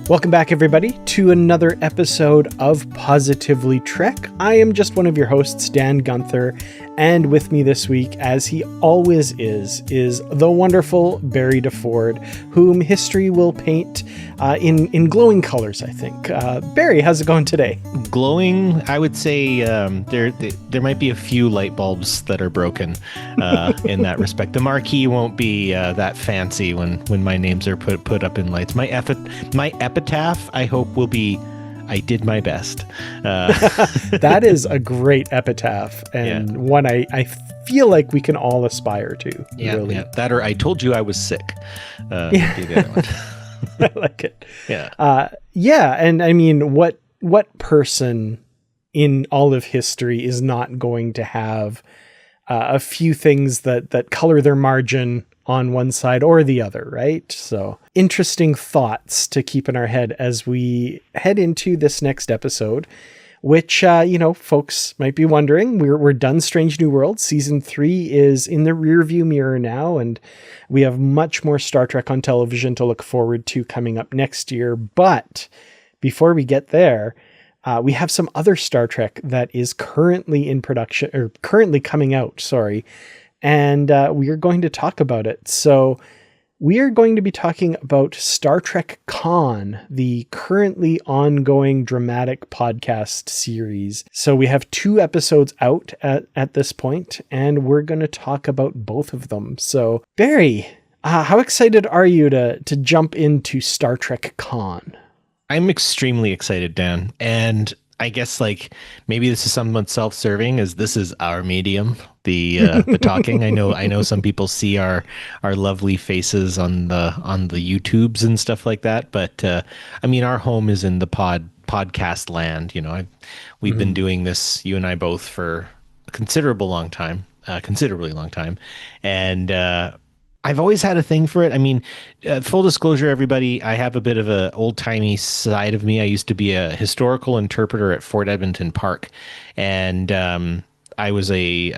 Welcome back, everybody, to another episode of Positively Trek. I am just one of your hosts, Dan Gunther, and with me this week, as he always is the wonderful Barry DeFord, whom history will paint in glowing colors, I think. Barry, how's it going today? Glowing, I would say there might be a few light bulbs that are broken in that respect. The marquee won't be that fancy when my names are put up in lights. My epitaph, I hope, will be, I did my best. That is a great epitaph, and one I feel like we can all aspire to. Yeah, really. Yeah. That, or I told you I was sick. Yeah. The other one. I like it. Yeah. And I mean, what person in all of history is not going to have a few things that color their margin on one side or the other, right? So interesting thoughts to keep in our head as we head into this next episode, which, folks might be wondering, we're done Strange New Worlds. Season 3 is in the rearview mirror now, and we have much more Star Trek on television to look forward to coming up next year. But before we get there, we have some other Star Trek that is currently in production, or currently coming out, and we are going to talk about it. So we are going to be talking about Star Trek Con, the currently ongoing dramatic podcast series. So we have 2 episodes out at this point, and we're going to talk about both of them. So Barry, how excited are you to jump into Star Trek Con? I'm extremely excited, Dan. And I guess maybe this is somewhat self-serving, as this is our medium, the talking. I know some people see our lovely faces on the YouTubes and stuff like that, but I mean, our home is in the podcast land. We've been doing this, you and I both, for a considerably long time, and I've always had a thing for it. I mean, full disclosure, everybody, I have a bit of an old-timey side of me. I used to be a historical interpreter at Fort Edmonton Park, and I was a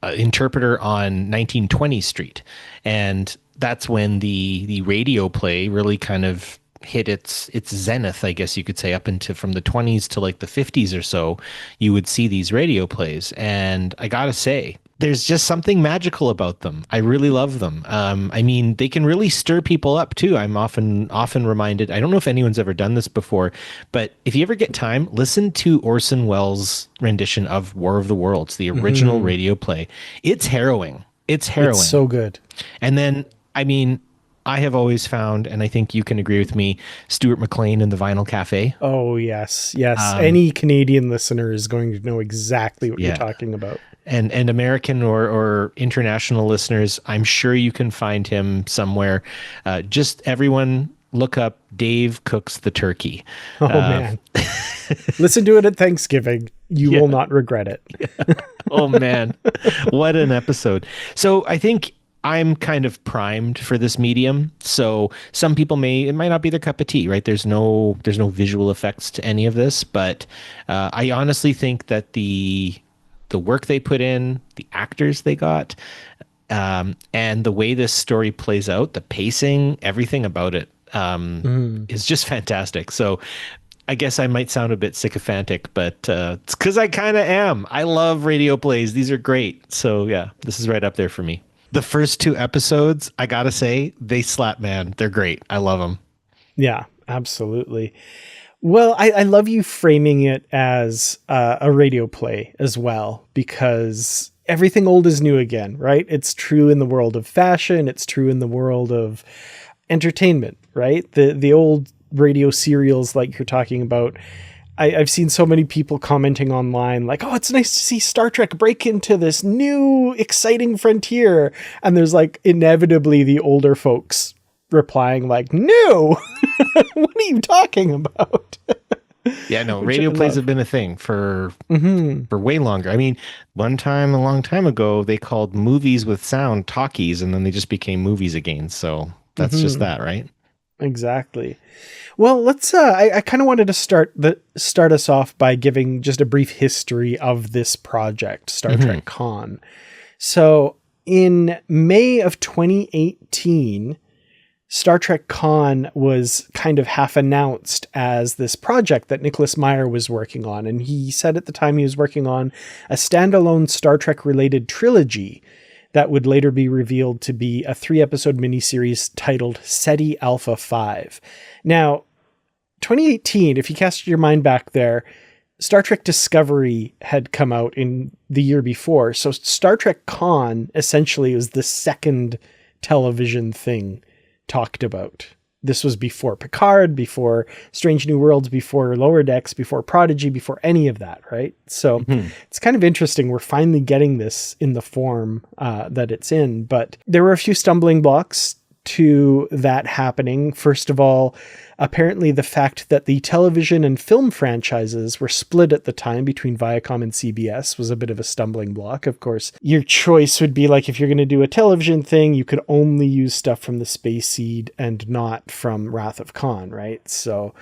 interpreter on 1920 Street, and that's when the radio play really kind of hit its zenith, I guess you could say, up into from the 20s to the 50s or so. You would see these radio plays, and I gotta say, there's just something magical about them. I really love them. I mean, they can really stir people up too. I'm often reminded, I don't know if anyone's ever done this before, but if you ever get time, listen to Orson Welles' rendition of War of the Worlds, the original radio play. It's harrowing. It's so good. And then, I mean, I have always found, and I think you can agree with me, Stuart McLean in the Vinyl Cafe. Oh, yes. Any Canadian listener is going to know exactly what you're talking about. And American or international listeners, I'm sure you can find him somewhere. Just everyone look up Dave Cooks the Turkey. Oh, man. Listen to it at Thanksgiving. You will not regret it. Oh, man. What an episode. So I think I'm kind of primed for this medium. So some people it might not be their cup of tea, right? There's no visual effects to any of this, but I honestly think that the work they put in, the actors they got, and the way this story plays out, the pacing, everything about it is just fantastic. So I guess I might sound a bit sycophantic, but it's because I kind of am. I love radio plays. These are great. So yeah, this is right up there for me. The first 2 episodes, I gotta say, they slap, man. They're great. I love them. Yeah, absolutely. Well, I love you framing it as a radio play as well, because everything old is new again, right? It's true in the world of fashion. It's true in the world of entertainment, right? The old radio serials like you're talking about, I've seen so many people commenting online like, oh, it's nice to see Star Trek break into this new exciting frontier. And there's inevitably the older folks replying no, what are you talking about? Yeah, no, radio plays have been a thing for way longer. I mean, one time, a long time ago, they called movies with sound talkies, and then they just became movies again. So that's just that, right? Exactly. Well, let's, I kind of wanted to start us off by giving just a brief history of this project, Star Trek Con. So in May of 2018, Star Trek Con was kind of half announced as this project that Nicholas Meyer was working on. And he said at the time he was working on a standalone Star Trek related trilogy that would later be revealed to be a 3-episode miniseries titled SETI Alpha 5. Now, 2018, if you cast your mind back there, Star Trek Discovery had come out in the year before. So Star Trek Con essentially was the second television thing talked about. This was before Picard, before Strange New Worlds, before Lower Decks, before Prodigy, before any of that, right? So it's kind of interesting. We're finally getting this in the form that it's in, but there were a few stumbling blocks to that happening. First of all, apparently the fact that the television and film franchises were split at the time between Viacom and CBS was a bit of a stumbling block. Of course, your choice would be like, if you're going to do a television thing, you could only use stuff from the Space Seed and not from Wrath of Khan, right? So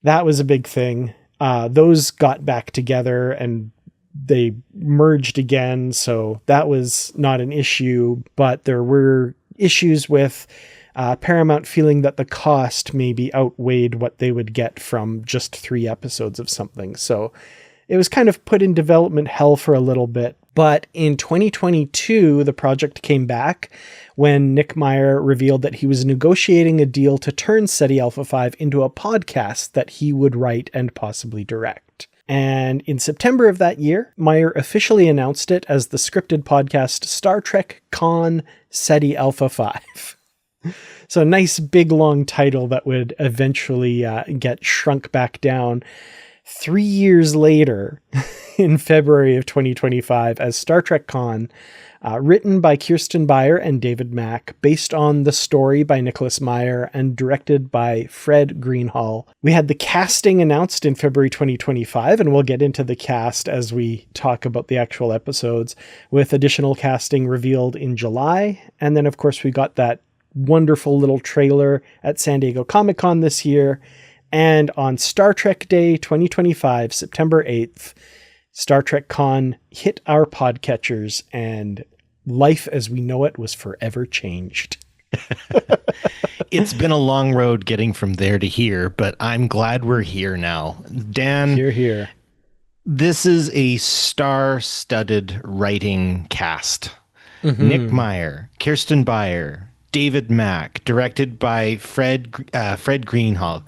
that was a big thing. Those got back together and they merged again. So that was not an issue, but there were issues with Paramount feeling that the cost maybe outweighed what they would get from just 3 episodes of something. So it was kind of put in development hell for a little bit. But in 2022, the project came back when Nick Meyer revealed that he was negotiating a deal to turn SETI Alpha 5 into a podcast that he would write and possibly direct. And in September of that year, Meyer officially announced it as the scripted podcast Star Trek Con SETI Alpha 5. So a nice big long title that would eventually get shrunk back down 3 years later in February of 2025 as Star Trek Con, written by Kirsten Beyer and David Mack, based on the story by Nicholas Meyer and directed by Fred Greenhall. We had the casting announced in February 2025, and we'll get into the cast as we talk about the actual episodes, with additional casting revealed in July. And then, of course, we got that wonderful little trailer at San Diego Comic-Con this year. And on Star Trek Day 2025, September 8th, Star Trek Con hit our podcatchers, and life as we know it was forever changed. It's been a long road getting from there to here, but I'm glad we're here now. Dan, Here. This is a star-studded writing cast. Nick Meyer, Kirsten Beyer, David Mack, directed by Fred Greenhall.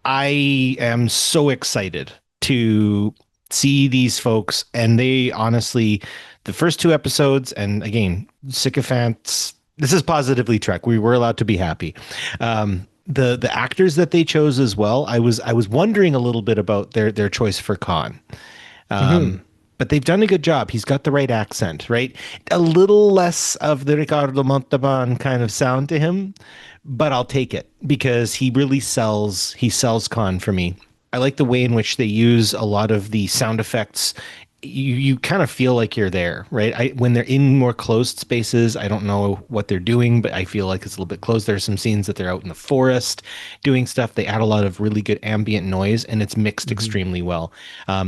I am so excited to see these folks, and they honestly, the first 2 episodes, and again, sycophants, this is positively Trek. We were allowed to be happy. The actors that they chose as well, I was wondering a little bit about their choice for Khan. But they've done a good job. He's got the right accent, right? A little less of the Ricardo Montalban kind of sound to him, but I'll take it because he really sells Khan for me. I like the way in which they use a lot of the sound effects. You kind of feel like you're there, right? When they're in more closed spaces, I don't know what they're doing, but I feel like it's a little bit closed. There are some scenes that they're out in the forest doing stuff. They add a lot of really good ambient noise, and it's mixed extremely well.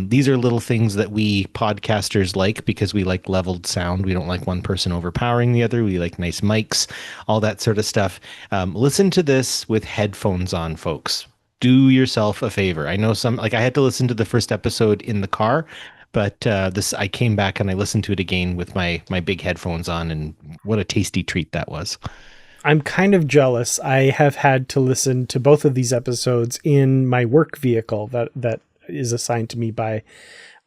These are little things that we podcasters like because we like leveled sound. We don't like one person overpowering the other. We like nice mics, all that sort of stuff. Listen to this with headphones on, folks. Do yourself a favor. I know I had to listen to the first episode in the car, but I came back and I listened to it again with my big headphones on, and what a tasty treat that was. I'm kind of jealous. I have had to listen to both of these episodes in my work vehicle that is assigned to me by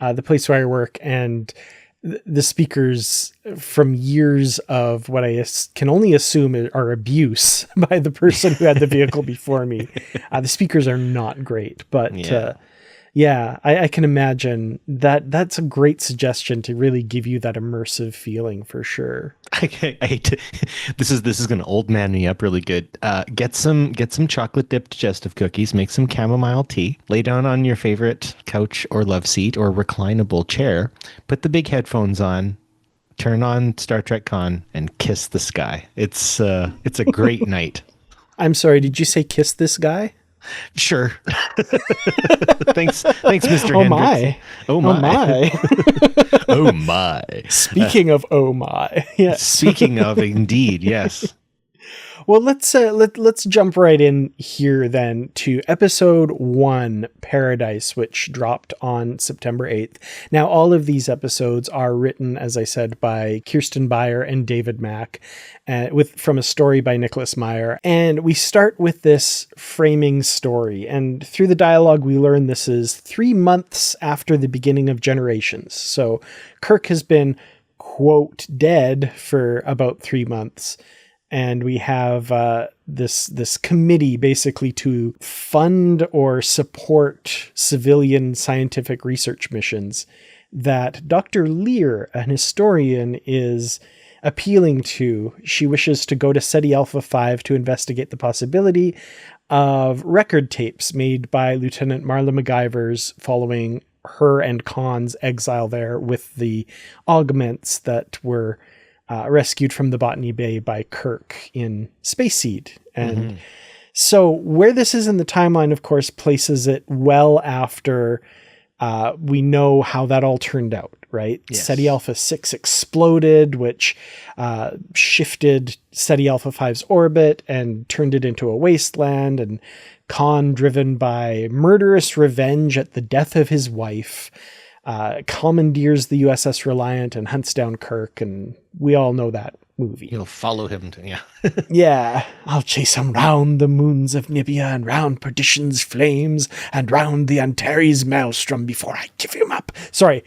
the place where I work, and the speakers from years of what I can only assume are abuse by the person who had the vehicle before me. The speakers are not great, but I can imagine that's a great suggestion to really give you that immersive feeling for sure. I hate to, this is going to old man me up really good. Get some chocolate dipped digestive cookies, make some chamomile tea, lay down on your favorite couch or love seat or reclinable chair, put the big headphones on, turn on Star Trek Con, and kiss the sky. It's a great night. I'm sorry, did you say kiss this guy? Sure. Thanks, Mr. Hendricks. Oh my. Oh my. Speaking of oh my. Yes. Speaking of, indeed, yes. Well, let's jump right in here then to episode 1, Paradise, which dropped on September 8th. Now, all of these episodes are written, as I said, by Kirsten Beyer and David Mack, from a story by Nicholas Meyer. And we start with this framing story, and through the dialogue, we learn this is 3 months after the beginning of Generations. So Kirk has been, quote, dead for about 3 months. And we have this committee basically to fund or support civilian scientific research missions that Dr. Lear, an historian, is appealing to. She wishes to go to SETI Alpha 5 to investigate the possibility of record tapes made by Lieutenant Marla MacGyver's following her and Khan's exile there with the augments that were rescued from the Botany Bay by Kirk in Space Seed. And so where this is in the timeline, of course, places it well after we know how that all turned out, right? Yes. SETI Alpha 6 exploded, which shifted SETI Alpha 5's orbit and turned it into a wasteland. And Khan, driven by murderous revenge at the death of his wife, commandeers the USS Reliant and hunts down Kirk, and we all know that movie. You'll follow him Yeah, I'll chase him round the moons of Nibia and round perdition's flames and round the Antares maelstrom before I give him up. Sorry,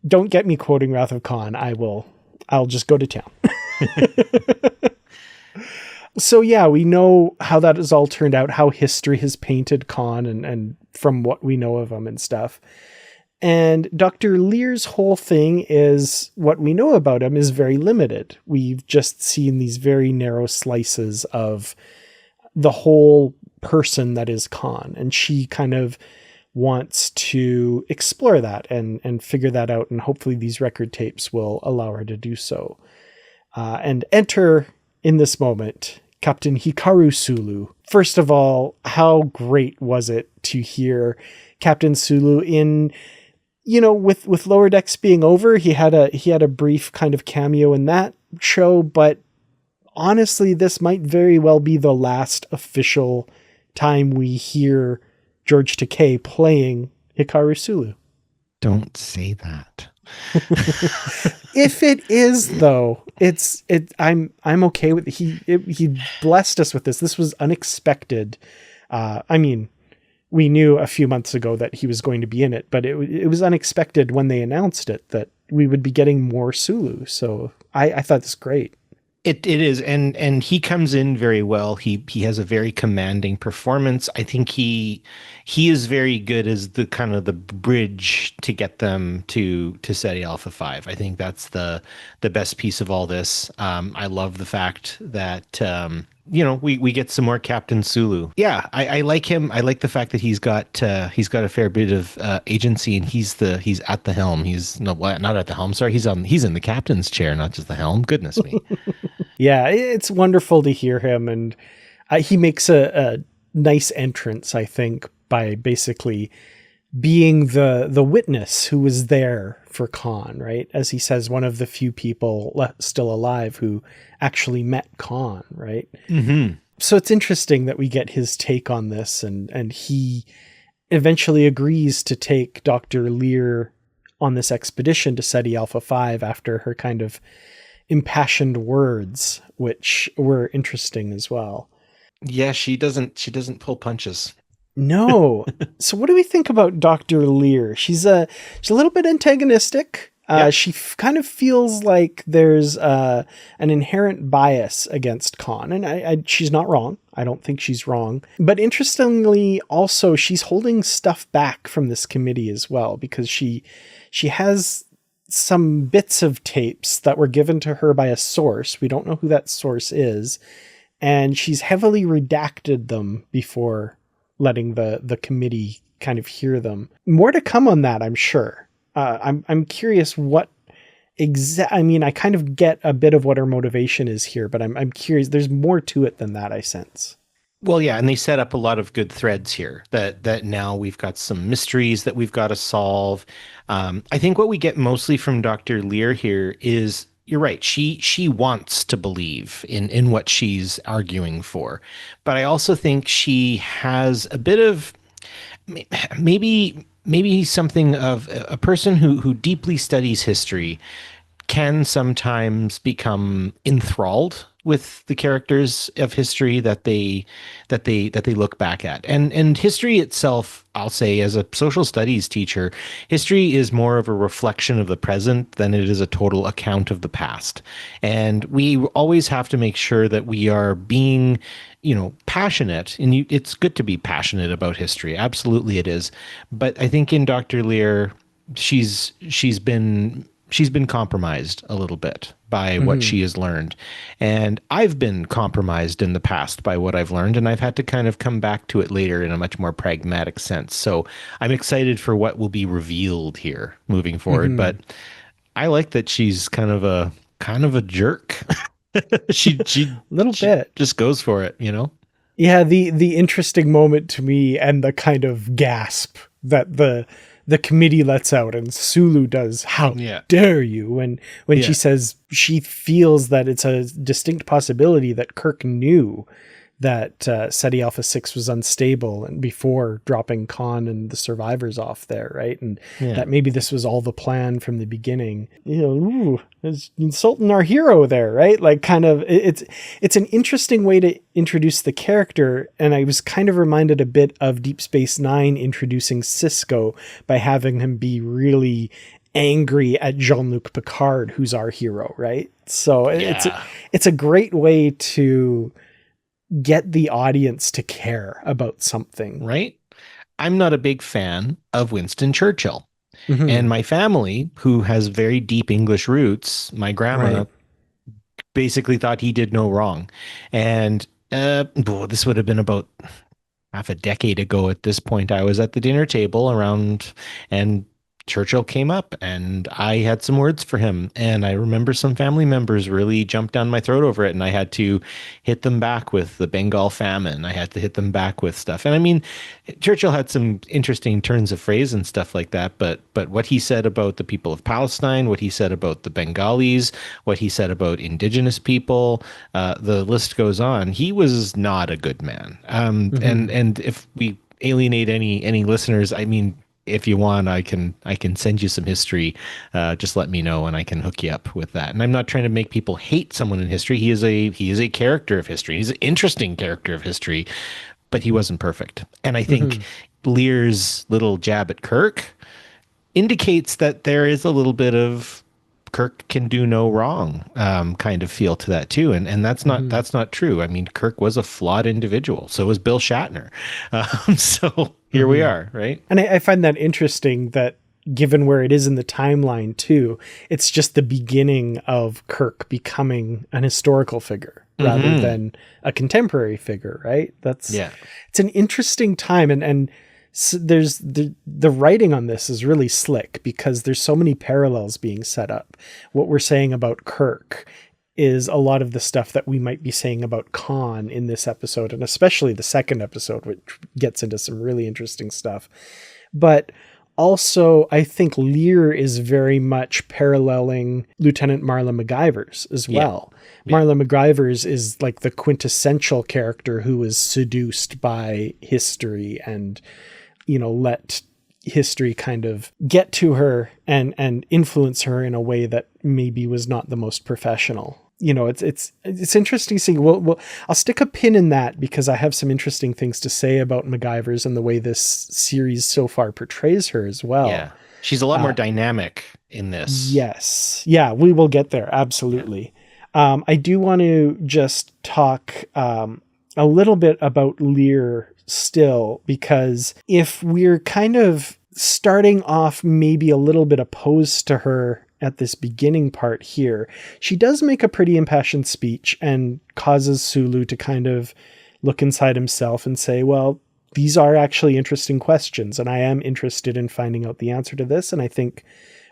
don't get me quoting Wrath of Khan. I'll just go to town. So yeah, we know how that has all turned out, how history has painted Khan and from what we know of him and stuff. And Dr. Lear's whole thing is, what we know about him is very limited. We've just seen these very narrow slices of the whole person that is Khan. And she kind of wants to explore that and figure that out. And hopefully these record tapes will allow her to do so. And enter in this moment Captain Hikaru Sulu. First of all, how great was it to hear Captain Sulu in... with Lower Decks being over, he had a brief kind of cameo in that show, but honestly, this might very well be the last official time we hear George Takei playing Hikaru Sulu. Don't say that. If it is, though, I'm okay with he blessed us with this. This was unexpected. We knew a few months ago that he was going to be in it, but it was unexpected when they announced it that we would be getting more Sulu. So I thought this great. It is, and he comes in very well. He has a very commanding performance. I think he is very good as the kind of the bridge to get them to SETI Alpha 5. I think that's the best piece of all this. I love the fact that we get some more Captain Sulu. Yeah, I like him. I like the fact that he's got a fair bit of agency, and he's at the helm. He's not at the helm. Sorry, he's in the captain's chair, not just the helm. Goodness me. Yeah, it's wonderful to hear him, and he makes a nice entrance, I think, by basically being the witness who was there for Khan, right? As he says, one of the few people still alive who actually met Khan, right? Mm-hmm. So it's interesting that we get his take on this, and he eventually agrees to take Dr. Lear on this expedition to SETI Alpha 5 after her kind of impassioned words, which were interesting as well. Yeah, she doesn't pull punches. No. So what do we think about Dr. Lear? She's a little bit antagonistic. Yeah. She kind of feels like there's an inherent bias against Khan, and she's not wrong. I don't think she's wrong. But interestingly, also, she's holding stuff back from this committee as well, because she has some bits of tapes that were given to her by a source. We don't know who that source is. And she's heavily redacted them before letting the committee kind of hear them. More to come on that, I'm sure. I'm curious what I kind of get a bit of what her motivation is here, but I'm curious. There's more to it than that, I sense. Well, yeah, and they set up a lot of good threads here that now we've got some mysteries that we've got to solve. I think what we get mostly from Dr. Lear here is you're right. She wants to believe in what she's arguing for. But I also think she has a bit of maybe something of a person who deeply studies history can sometimes become enthralled with the characters of history that they look back at. And history itself, I'll say, as a social studies teacher, history is more of a reflection of the present than it is a total account of the past. And we always have to make sure that we are being, passionate. And it's good to be passionate about history. Absolutely it is. But I think in Dr. Lear, she's been compromised a little bit by what she has learned. And I've been compromised in the past by what I've learned, and I've had to kind of come back to it later in a much more pragmatic sense. So I'm excited for what will be revealed here moving forward. But I like that she's kind of a jerk. she Little bit. just goes for it, Yeah, the interesting moment to me, and the kind of gasp that the committee lets out and Sulu does, "How dare you?" when she says she feels that it's a distinct possibility that Kirk knew that SETI Alpha 6 was unstable and before dropping Khan and the survivors off there, right? And that maybe this was all the plan from the beginning. It's insulting our hero there, right? Like, kind of, it's an interesting way to introduce the character, and I was kind of reminded a bit of Deep Space Nine introducing Sisko by having him be really angry at Jean-Luc Picard, who's our hero, right? So it's a great way to get the audience to care about something. Right? I'm not a big fan of Winston Churchill. And my family, who has very deep English roots, my grandma basically thought he did no wrong. And this would have been about half a decade ago at this point. I was at the dinner table around, and Churchill came up, and I had some words for him. And I remember some family members really jumped down my throat over it, and I had to hit them back with the Bengal famine. I had to hit them back with stuff. And I mean, Churchill had some interesting turns of phrase and stuff like that, but what he said about the people of Palestine, what he said about the Bengalis, what he said about indigenous people, the list goes on. He was not a good man. And if we alienate any listeners, I mean, if you want, I can send you some history. Just let me know, and I can hook you up with that. And I'm not trying to make people hate someone in history. He is a character of history. He's an interesting character of history, but he wasn't perfect. And I think Lear's little jab at Kirk indicates that there is a little bit of Kirk can do no wrong kind of feel to that too, and that's not true. I mean, Kirk was a flawed individual. So was Bill Shatner. So here we are, right? And I find that interesting that, given where it is in the timeline too, it's just the beginning of Kirk becoming an historical figure rather than a contemporary figure, right? It's an interesting time, and so there's the writing on this is really slick because there's so many parallels being set up. What we're saying about Kirk is a lot of the stuff that we might be saying about Khan in this episode, and especially the second episode, which gets into some really interesting stuff. But also, I think Lear is very much paralleling Lieutenant Marla MacGyver's as well. Marla MacGyver's is like the quintessential character who was seduced by history and, let history kind of get to her and influence her in a way that maybe was not the most professional. It's interesting seeing. Well, I'll stick a pin in that because I have some interesting things to say about MacGyver's and the way this series so far portrays her as well. Yeah, she's a lot more dynamic in this. Yes. Yeah, we will get there. Absolutely. I do want to just talk a little bit about Lear still, because if we're kind of starting off maybe a little bit opposed to her at this beginning part here, she does make a pretty impassioned speech and causes Sulu to kind of look inside himself and say, well, these are actually interesting questions, and I am interested in finding out the answer to this, and I think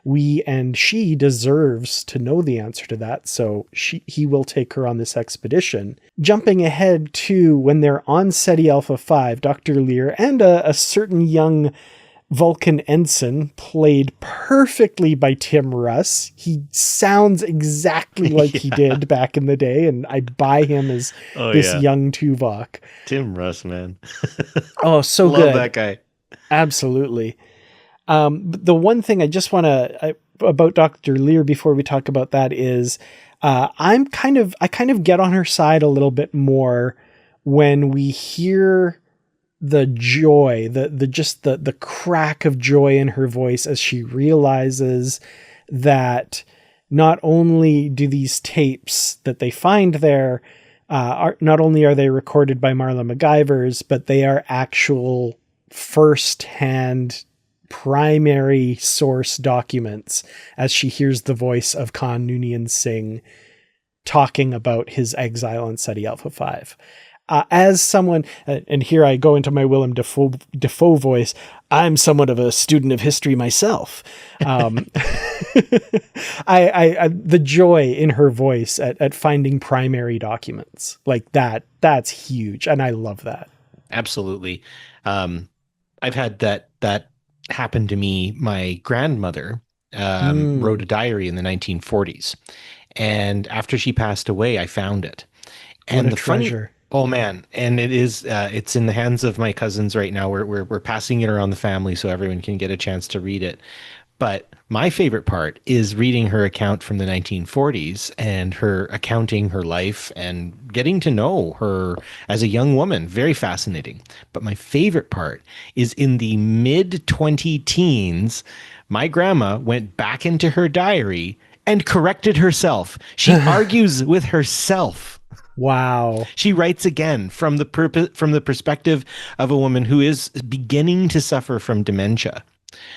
we and she deserves to know the answer to that, so he will take her on this expedition. Jumping ahead to when they're on SETI Alpha 5, Dr. Lear and a certain young Vulcan Ensign, played perfectly by Tim Russ. He sounds exactly like he did back in the day, and I buy him as this young Tuvok. Tim Russ, man. Oh, so Love good. that guy. Absolutely. The one thing I just want to about Dr. Lear before we talk about that is I kind of get on her side a little bit more when we hear the joy, the crack of joy in her voice as she realizes that not only do these tapes that they find there not only are they recorded by Marla MacGyvers, but they are actual first-hand primary source documents as she hears the voice of Khan Noonien Singh talking about his exile on Ceti Alpha 5. As someone, and here I go into my Willem Dafoe voice, I'm somewhat of a student of history myself. The joy in her voice at finding primary documents like that's huge. And I love that. Absolutely. I've had that happen to me. My grandmother wrote a diary in the 1940s. And after she passed away, I found it. And the treasure. Oh man. And it is, it's in the hands of my cousins right now. We're passing it around the family so everyone can get a chance to read it. But my favorite part is reading her account from the 1940s and her accounting her life and getting to know her as a young woman. Very fascinating. But my favorite part is in the mid 20 teens, my grandma went back into her diary and corrected herself. She argues with herself. Wow. She writes again from the perspective of a woman who is beginning to suffer from dementia.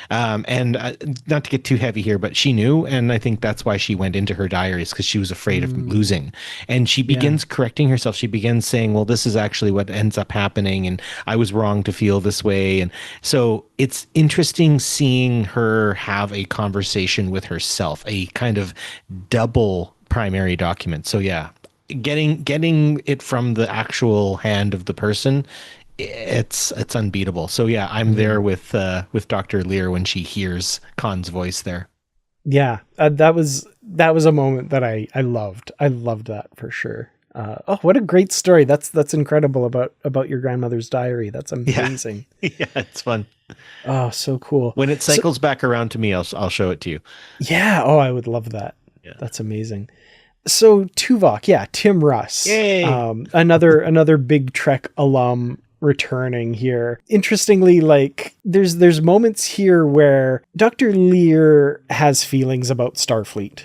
And not to get too heavy here, but she knew, and I think that's why she went into her diaries, because she was afraid of losing. And she begins correcting herself. She begins saying, well, this is actually what ends up happening, and I was wrong to feel this way. And so it's interesting seeing her have a conversation with herself, a kind of double primary document. So yeah, getting it from the actual hand of the person, it's unbeatable. So yeah, I'm there with Dr. Lear when she hears Khan's voice there. Yeah, that was a moment that I loved. I loved that for sure. Oh, what a great story. That's incredible about your grandmother's diary. That's amazing. Yeah, it's fun. Oh, so cool. When it cycles back around to me, I'll show it to you. Yeah. Oh, I would love that. Yeah. That's amazing. So Tuvok, yeah, Tim Russ. Yay. Another big Trek alum returning here. Interestingly, like there's moments here where Dr. Lear has feelings about Starfleet.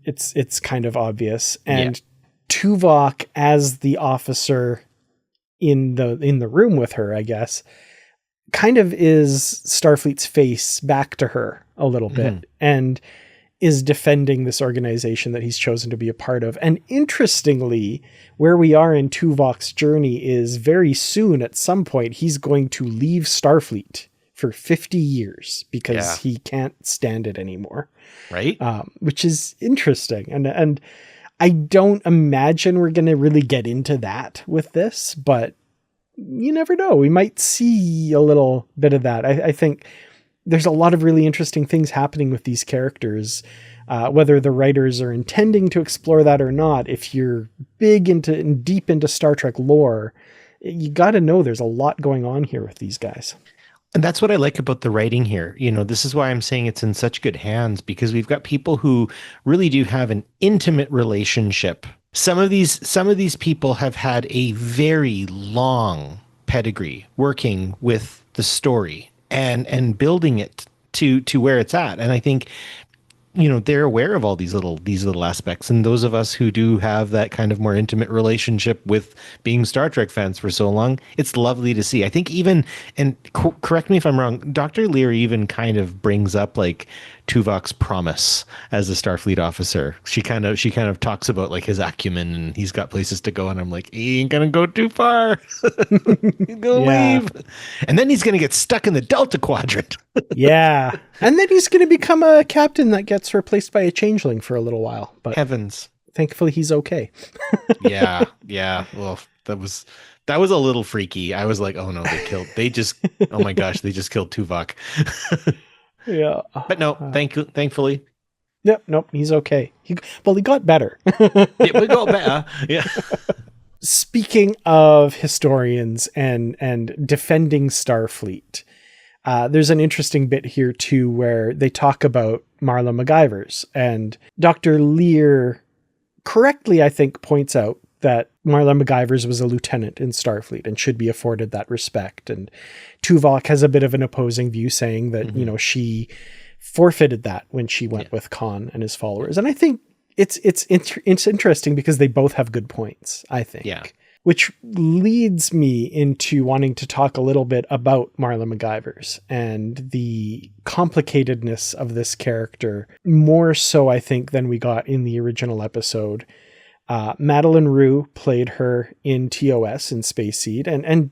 It's kind of obvious. And Tuvok, as the officer in the room with her, I guess, kind of is Starfleet's face back to her a little bit. And is defending this organization that he's chosen to be a part of. And interestingly, where we are in Tuvok's journey is very soon, at some point, he's going to leave Starfleet for 50 years because he can't stand it anymore. Right. Which is interesting. And I don't imagine we're going to really get into that with this, but you never know. We might see a little bit of that. I think there's a lot of really interesting things happening with these characters, whether the writers are intending to explore that or not. If you're deep into Star Trek lore, you got to know there's a lot going on here with these guys. And that's what I like about the writing here. You know, this is why I'm saying it's in such good hands, because we've got people who really do have an intimate relationship. Some of these people have had a very long pedigree working with the story and building it to where it's at. And I think, you know, they're aware of all these little aspects. And those of us who do have that kind of more intimate relationship with being Star Trek fans for so long, it's lovely to see. I think even, and correct me if I'm wrong, Dr. Lear even kind of brings up like Tuvok's promise as a Starfleet officer. She kind of talks about like his acumen and he's got places to go. And I'm like, he ain't gonna go too far. He's gonna leave. And then he's gonna get stuck in the Delta Quadrant. Yeah. And then he's gonna become a captain that gets replaced by a changeling for a little while. But heavens. thankfully he's okay. Yeah, yeah. Well, that was a little freaky. I was like, oh no, oh my gosh, they just killed Tuvok. Yeah. But no, thankfully. Yep, nope, he's okay. He got better. It would go better. Yeah. Speaking of historians and defending Starfleet, there's an interesting bit here too where they talk about Marla MacGyvers, and Dr. Lear correctly, I think, points out that Marla MacGyvers was a lieutenant in Starfleet and should be afforded that respect. And Tuvok has a bit of an opposing view, saying that, she forfeited that when she went with Khan and his followers. And I think it's interesting because they both have good points, I think. Yeah. Which leads me into wanting to talk a little bit about Marla MacGyvers and the complicatedness of this character, more so, I think, than we got in the original episode. Madeleine Roux played her in TOS in Space Seed and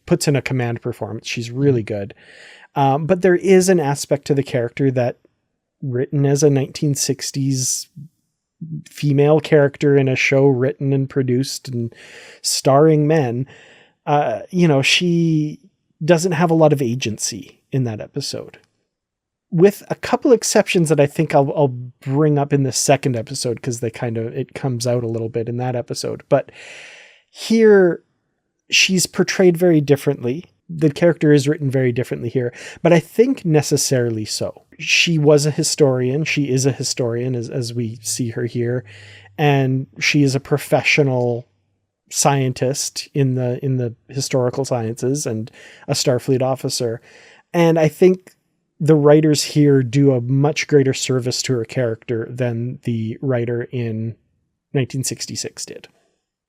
puts in a command performance. She's really good. But there is an aspect to the character that, written as a 1960s female character in a show written and produced and starring men, she doesn't have a lot of agency in that episode, with a couple exceptions that I think I'll bring up in the second episode, because it comes out a little bit in that episode. But here she's portrayed very differently. The character is written very differently here, but I think necessarily so. She was a historian. She is a historian as we see her here. And she is a professional scientist in the historical sciences and a Starfleet officer. And I think the writers here do a much greater service to her character than the writer in 1966 did.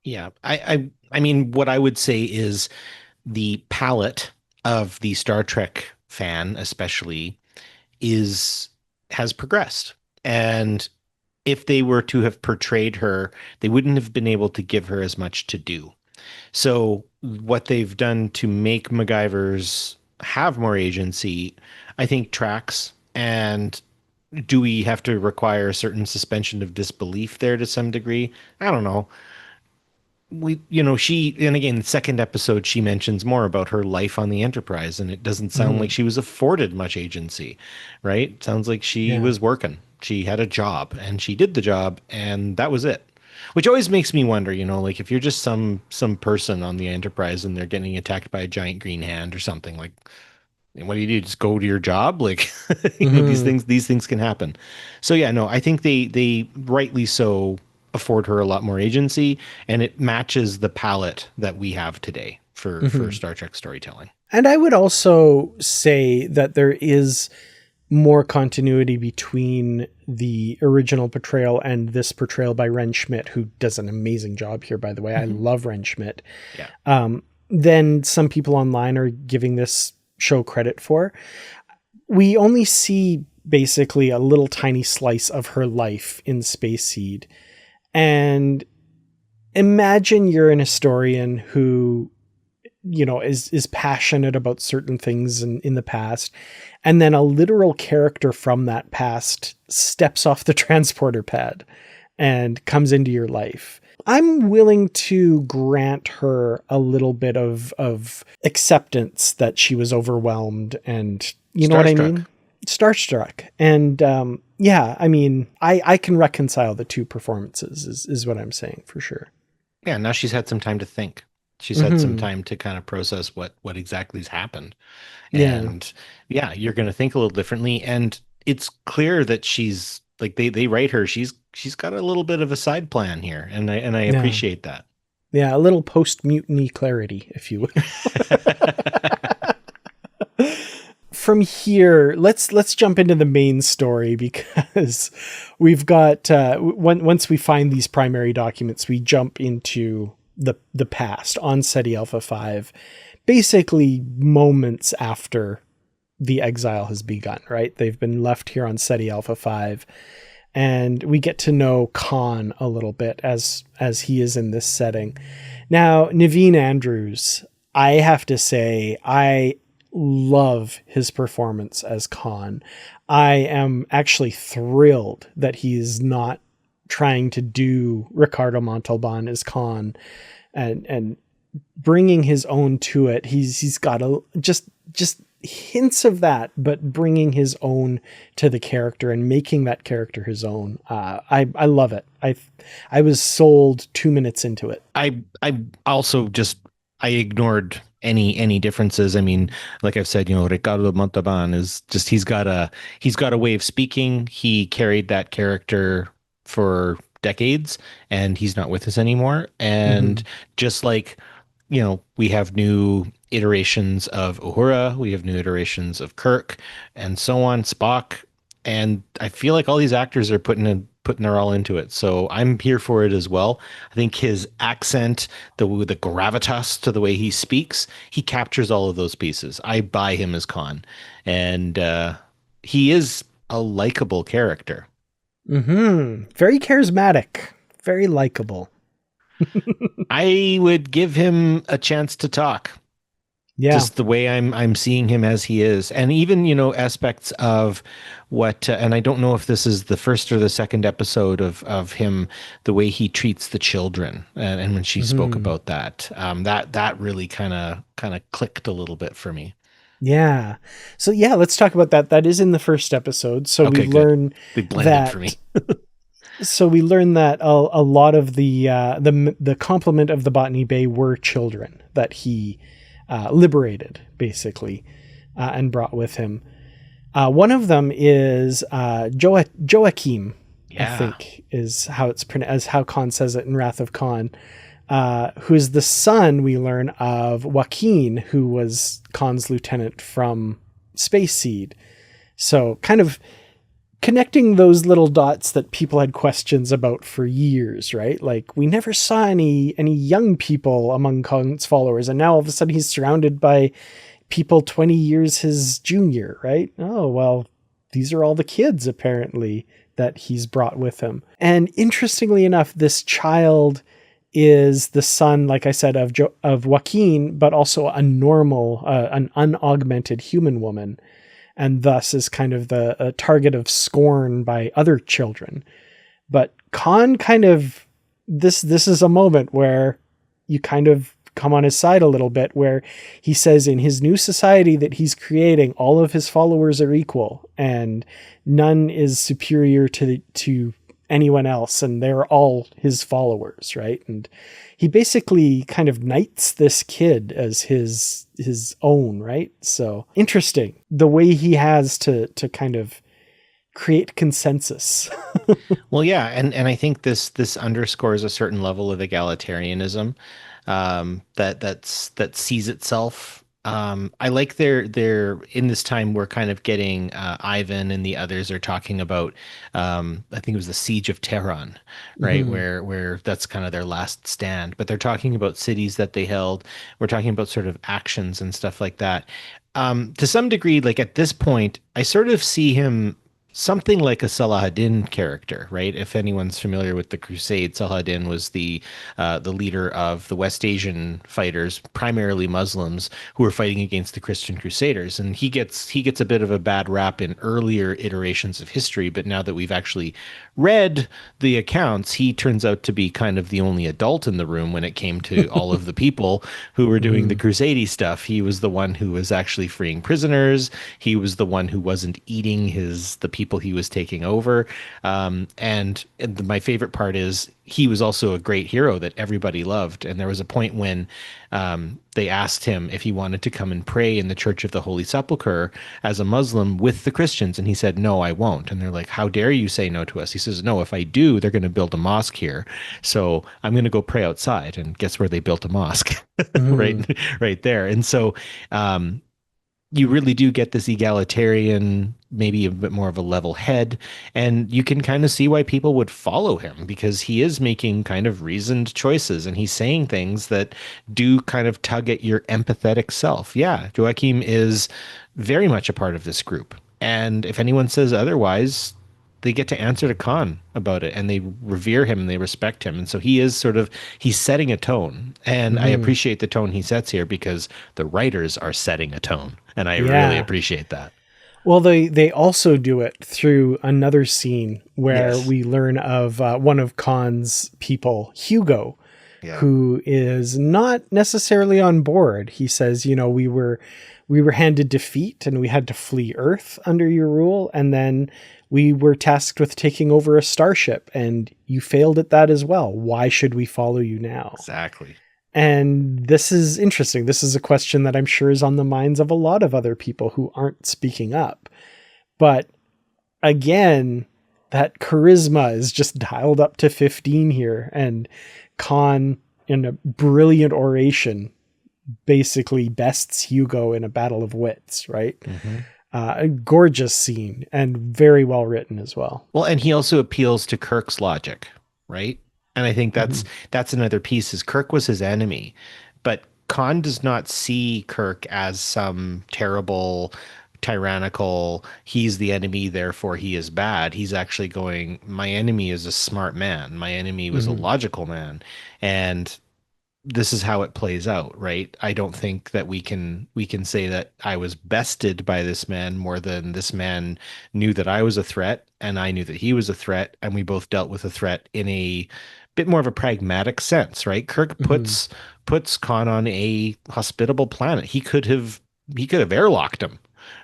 Yeah. I mean, what I would say is the palette of the Star Trek fan, especially, has progressed. And if they were to have portrayed her, they wouldn't have been able to give her as much to do. So what they've done to make MacGyvers have more agency, I think, tracks. And do we have to require a certain suspension of disbelief there to some degree? I don't know. And again, the second episode, she mentions more about her life on the Enterprise, and it doesn't sound like she was afforded much agency, right? It sounds like she was working. She had a job and she did the job, and that was it. Which always makes me wonder, like if you're just some person on the Enterprise and they're getting attacked by a giant green hand or something, like, what do? Just go to your job? Like, these things can happen. So yeah, no, I think they rightly so afford her a lot more agency, and it matches the palette that we have today for Star Trek storytelling. And I would also say that there is more continuity between the original portrayal and this portrayal by Ren Schmidt, who does an amazing job here, by the way. I love Ren Schmidt. Yeah. Then some people online are giving this show credit for. We only see basically a little tiny slice of her life in Space Seed. And imagine you're an historian who, is passionate about certain things in the past, and then a literal character from that past steps off the transporter pad and comes into your life. I'm willing to grant her a little bit of acceptance that she was overwhelmed and, you know what I mean? Starstruck. And I mean, I can reconcile the two performances is what I'm saying, for sure. Yeah, now she's had some time to think. She's had some time to kind of process what exactly has happened. And you're going to think a little differently. And it's clear that she's like, they write her, she's got a little bit of a side plan here. And I appreciate that. Yeah, a little post-mutiny clarity, if you will. From here, let's jump into the main story, because we've got once we find these primary documents, we jump into the past on SETI Alpha 5, basically moments after the exile has begun, right? They've been left here on SETI Alpha 5, and we get to know Khan a little bit as he is in this setting. Now, Naveen Andrews, I have to say, I love his performance as Khan. I am actually thrilled that he's not trying to do Ricardo Montalban as Khan, and bringing his own to it. He's got just hints of that, but bringing his own to the character and making that character his own. I love it. I was sold 2 minutes into it. I also just I ignored any differences. I mean, like I've said, Ricardo Montalban is just he's got a way of speaking. He carried that character for decades, and he's not with us anymore. And just like, we have new iterations of Uhura, we have new iterations of Kirk, and so on, Spock, and I feel like all these actors are putting their all into it. So I'm here for it as well. I think his accent, the gravitas to the way he speaks, he captures all of those pieces. I buy him as Khan, and he is a likable character. Very charismatic, very likable. I would give him a chance to talk. Yeah. Just the way I'm seeing him as he is, and even aspects of what, and I don't know if this is the first or the second episode of him, the way he treats the children, and when she spoke about that, that really kind of clicked a little bit for me. Yeah. So yeah, let's talk about that. That is in the first episode. So Okay, we learn they blended that for me. So we learn that a lot of the complement of the Botany Bay were children that he liberated, basically, and brought with him. One of them is Joachim, I think is how it's pronounced, as how Khan says it in Wrath of Khan, who is the son, we learn, of Joaquin, who was Khan's lieutenant from Space Seed. So kind of connecting those little dots that people had questions about for years, right? Like, we never saw any young people among Khan's followers, and now all of a sudden he's surrounded by people 20 years his junior, right? Oh, well, these are all the kids, apparently, that he's brought with him. And interestingly enough, this child is the son, like I said, of Joaquin, but also a normal, an unaugmented human woman, and thus is kind of the target of scorn by other children. But Khan kind of, this is a moment where you kind of come on his side a little bit, where he says in his new society that he's creating, all of his followers are equal and none is superior to anyone else, and they're all his followers, right? And he basically kind of knights this kid as his own, right? So interesting the way he has to kind of create consensus. Well, yeah, and I think this underscores a certain level of egalitarianism that sees itself. I like their in this time we're kind of getting Ivan and the others are talking about I think it was the siege of Tehran, right? Where that's kind of their last stand, but they're talking about cities that they held. We're talking about sort of actions and stuff like that. To some degree, like at this point, I sort of see him something like a Saladin character, right? If anyone's familiar with the Crusade, Saladin was the leader of the West Asian fighters, primarily Muslims, who were fighting against the Christian Crusaders. And he gets a bit of a bad rap in earlier iterations of history, but now that we've actually read the accounts, he turns out to be kind of the only adult in the room when it came to all of the people who were doing the Crusade stuff. He was the one who was actually freeing prisoners. He was the one who wasn't eating the people he was taking over. And my favorite part is he was also a great hero that everybody loved. And there was a point when they asked him if he wanted to come and pray in the Church of the Holy Sepulchre as a Muslim with the Christians. And he said, "No, I won't." And they're like, "How dare you say no to us?" He says, "No, if I do, they're going to build a mosque here. So I'm going to go pray outside." And guess where they built a mosque? Right there. And so you really do get this egalitarian, maybe a bit more of a level head, and you can kind of see why people would follow him, because he is making kind of reasoned choices and he's saying things that do kind of tug at your empathetic self. Yeah, Joachim is very much a part of this group, and if anyone says otherwise, they get to answer to Khan about it, and they revere him and they respect him. And so he's setting a tone, and I appreciate the tone he sets here because the writers are setting a tone, and I really appreciate that. Well, they also do it through another scene where Yes. we learn of one of Khan's people, Hugo, Yeah. who is not necessarily on board. He says, you know, we were handed defeat and we had to flee Earth under your rule, and then we were tasked with taking over a starship, and you failed at that as well. Why should we follow you now? Exactly. And this is interesting. This is a question that I'm sure is on the minds of a lot of other people who aren't speaking up. But again, that charisma is just dialed up to 15 here. And Khan, in a brilliant oration, basically bests Hugo in a battle of wits, right? Mm-hmm. A gorgeous scene and very well written as well. Well, and he also appeals to Kirk's logic, right? And I think Mm-hmm. that's another piece is Kirk was his enemy, but Khan does not see Kirk as some terrible, tyrannical, he's the enemy, therefore he is bad. He's actually going, my enemy is a smart man. My enemy was a Mm-hmm. logical man. And this is how it plays out, right? I don't think that we can say that I was bested by this man more than this man knew that I was a threat and I knew that he was a threat, and we both dealt with a threat in a bit more of a pragmatic sense, right? Kirk Mm-hmm. puts Khan on a hospitable planet. He could have airlocked him,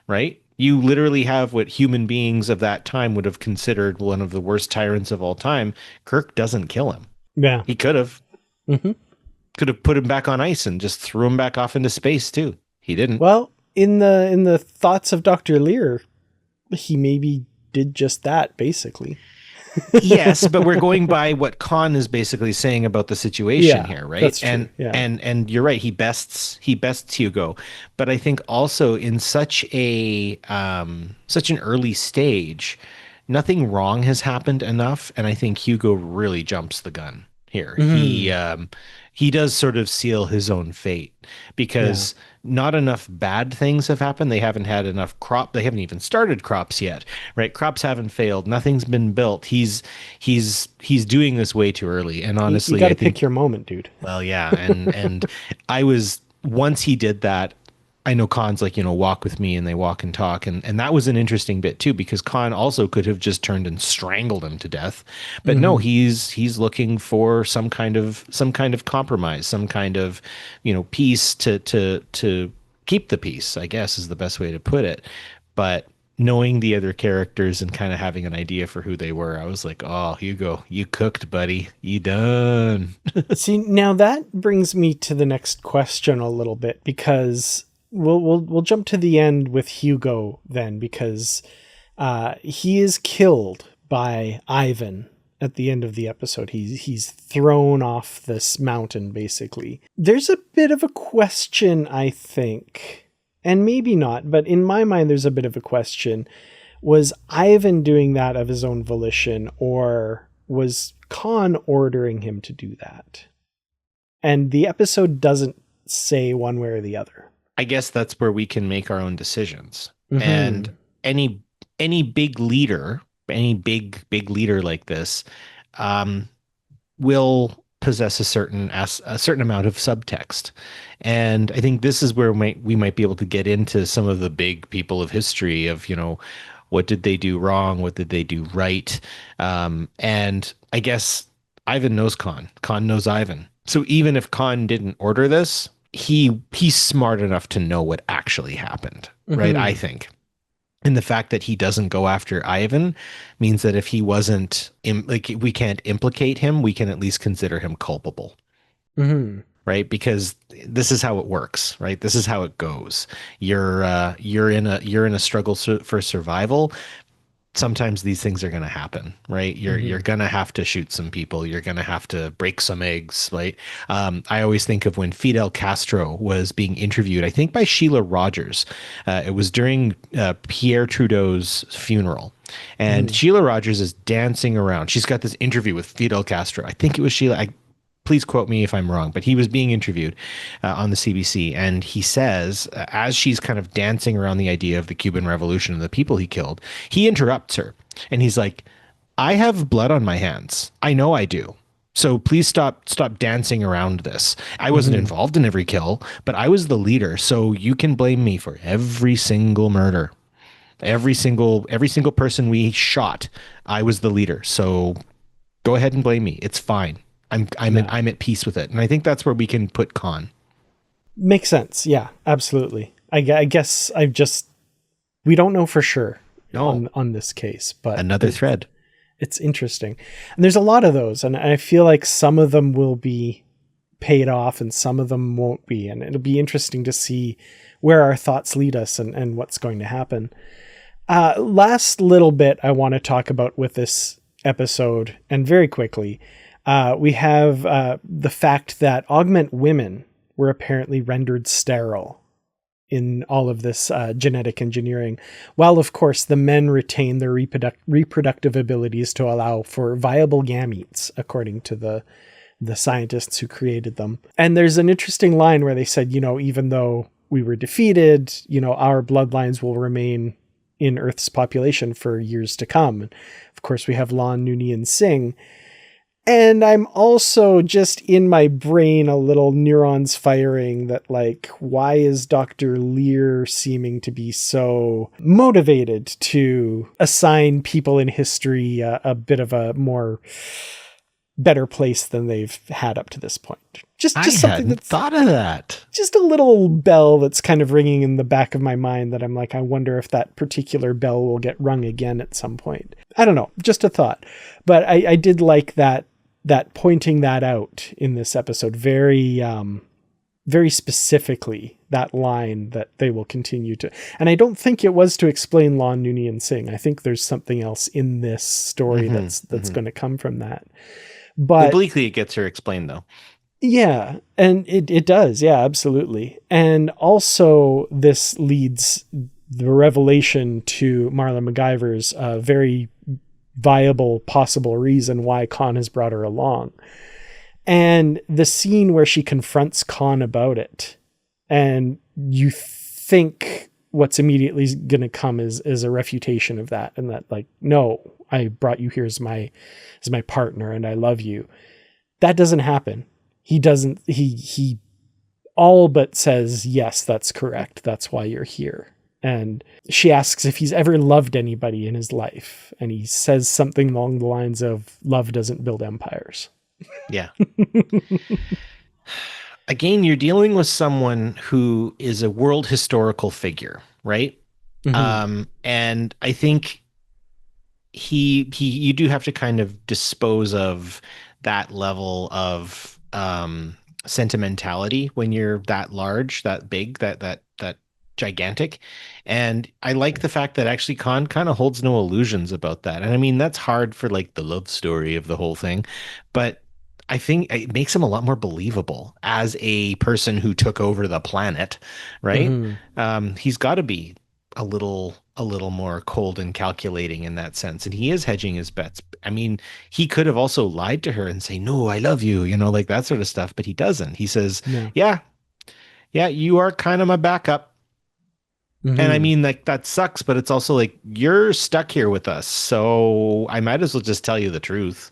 right? You literally have what human beings of that time would have considered one of the worst tyrants of all time. Kirk doesn't kill him. Yeah. He could have. Mm-hmm. Could have put him back on ice and just threw him back off into space too. He didn't. Well, in the thoughts of Dr. Lear, he maybe did just that, basically. Yes, but we're going by what Khan is basically saying about the situation Yeah, here, right? that's true. And Yeah. and you're right. He bests Hugo, but I think also in such an early stage, nothing wrong has happened enough, and I think Hugo really jumps the gun here. Mm-hmm. He does sort of seal his own fate Yeah. because not enough bad things have happened. They haven't had enough crop. They haven't even started crops yet, right? Crops haven't failed. Nothing's been built. He's doing this way too early. And You honestly, got I to pick think, your moment, dude. well, yeah, and I was once he did that. I know Khan's like, walk with me, and they walk and talk. And that was an interesting bit too, because Khan also could have just turned and strangled him to death. But no, Mm-hmm. he's looking for some kind of compromise, some kind of, peace to keep the peace, I guess is the best way to put it. But knowing the other characters and kind of having an idea for who they were, I was like, oh, Hugo, you cooked, buddy. You done. See, now that brings me to the next question a little bit, because we'll jump to the end with Hugo then, because he is killed by Ivan at the end of the episode. He's thrown off this mountain, basically. There's a bit of a question, I think, and maybe not, but in my mind, there's a bit of a question. Was Ivan doing that of his own volition, or was Khan ordering him to do that? And the episode doesn't say one way or the other. I guess that's where we can make our own decisions. Mm-hmm. And any any big leader, any big leader like this, um, will possess a certain amount of subtext. And I think this is where we might be able to get into some of the big people of history of, what did they do wrong? What did they do right? And I guess Ivan knows Khan. Khan knows Ivan. So even if Khan didn't order this, he's smart enough to know what actually happened, right? I Mm-hmm. think. And the fact that he doesn't go after Ivan means that if he wasn't like we can't implicate him, we can at least consider him culpable, Mm-hmm. right? Because this is how it works, right? This is how it goes. You're in a struggle for survival. Sometimes these things are going to happen, right? You're Mm-hmm. going to have to shoot some people. You're going to have to break some eggs, right? I always think of when Fidel Castro was being interviewed, I think by Sheila Rogers. It was during Pierre Trudeau's funeral. And Mm-hmm. Sheila Rogers is dancing around. She's got this interview with Fidel Castro. I think it was Sheila. Please quote me if I'm wrong, but he was being interviewed on the CBC, and he says, as she's kind of dancing around the idea of the Cuban Revolution and the people he killed, he interrupts her, and he's like, "I have blood on my hands. I know I do. So please stop dancing around this. I wasn't Mm-hmm. involved in every kill, but I was the leader, so you can blame me for every single murder." Every single person we shot, I was the leader. So go ahead and blame me. It's fine. Yeah. I'm at peace with it. And I think that's where we can put Khan. Makes sense. Yeah, absolutely. I guess we don't know for sure No, on this case, but another thread. it's interesting. And there's a lot of those, and I feel like some of them will be paid off and some of them won't be. And it'll be interesting to see where our thoughts lead us and what's going to happen. Last little bit I want to talk about with this episode, and very quickly, we have the fact that augment women were apparently rendered sterile in all of this genetic engineering, while of course the men retain their reproductive abilities to allow for viable gametes, according to the scientists who created them. And there's an interesting line where they said, even though we were defeated, our bloodlines will remain in Earth's population for years to come. And of course, we have Noonien Singh. And I'm also just in my brain a little neurons firing that, like, why is Dr. Lear seeming to be so motivated to assign people in history a bit of a more better place than they've had up to this point? Just something that's thought of that. Just a little bell that's kind of ringing in the back of my mind that I'm like, I wonder if that particular bell will get rung again at some point. I don't know, just a thought. But I did like that pointing that out in this episode very, very specifically, that line that they will continue to. And I don't think it was to explain Noonien Singh. I think there's something else in this story that's going to come from that. But obliquely, it gets her explained, though. Yeah, and it does. Yeah, absolutely. And also this leads the revelation to Marla MacGyver's very viable possible reason why Khan has brought her along. And the scene where she confronts Khan about it, and you think what's immediately going to come is a refutation of that, and that, like, no, I brought you here as my partner and I love you. That doesn't happen. He doesn't, he all but says, yes, that's correct. That's why you're here. And she asks if he's ever loved anybody in his life. And he says something along the lines of, love doesn't build empires. Yeah. Again, you're dealing with someone who is a world historical figure, right? Mm-hmm. And I think you do have to kind of dispose of that level of sentimentality when you're that large, that big, that gigantic. And I like the fact that actually Khan kind of holds no illusions about that. And I mean, that's hard for, like, the love story of the whole thing, but I think it makes him a lot more believable as a person who took over the planet, right? Mm-hmm. He's got to be a little more cold and calculating in that sense. And he is hedging his bets. I mean, he could have also lied to her and say, no, I love you, like that sort of stuff, but he doesn't. He says, yeah, you are kind of my backup. Mm-hmm. And I mean, like, that sucks, but it's also like, you're stuck here with us, so I might as well just tell you the truth.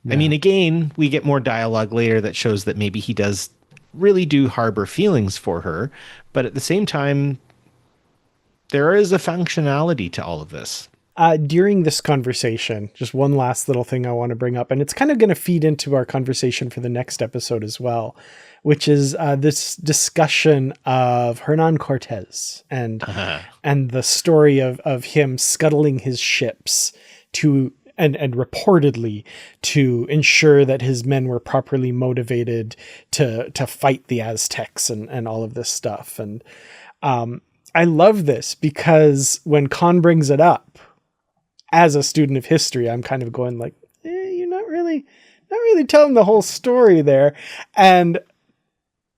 Yeah. I mean, again, we get more dialogue later that shows that maybe he does really do harbor feelings for her, but at the same time, there is a functionality to all of this. During this conversation, just one last little thing I want to bring up, and it's kind of going to feed into our conversation for the next episode as well, which is this discussion of Hernan Cortez and the story of him scuttling his ships to and reportedly to ensure that his men were properly motivated to fight the Aztecs and all of this stuff. And I love this because when Khan brings it up, as a student of history, I'm kind of going like, you're not really telling the whole story there. And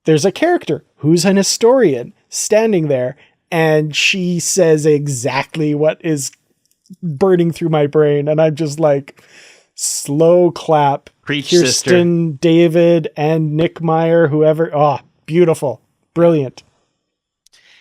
there's a character who's an historian standing there, and she says exactly what is burning through my brain. And I'm just like, slow clap. Preach, Kirsten, sister. David, and Nick Meyer, whoever. Oh, beautiful. Brilliant.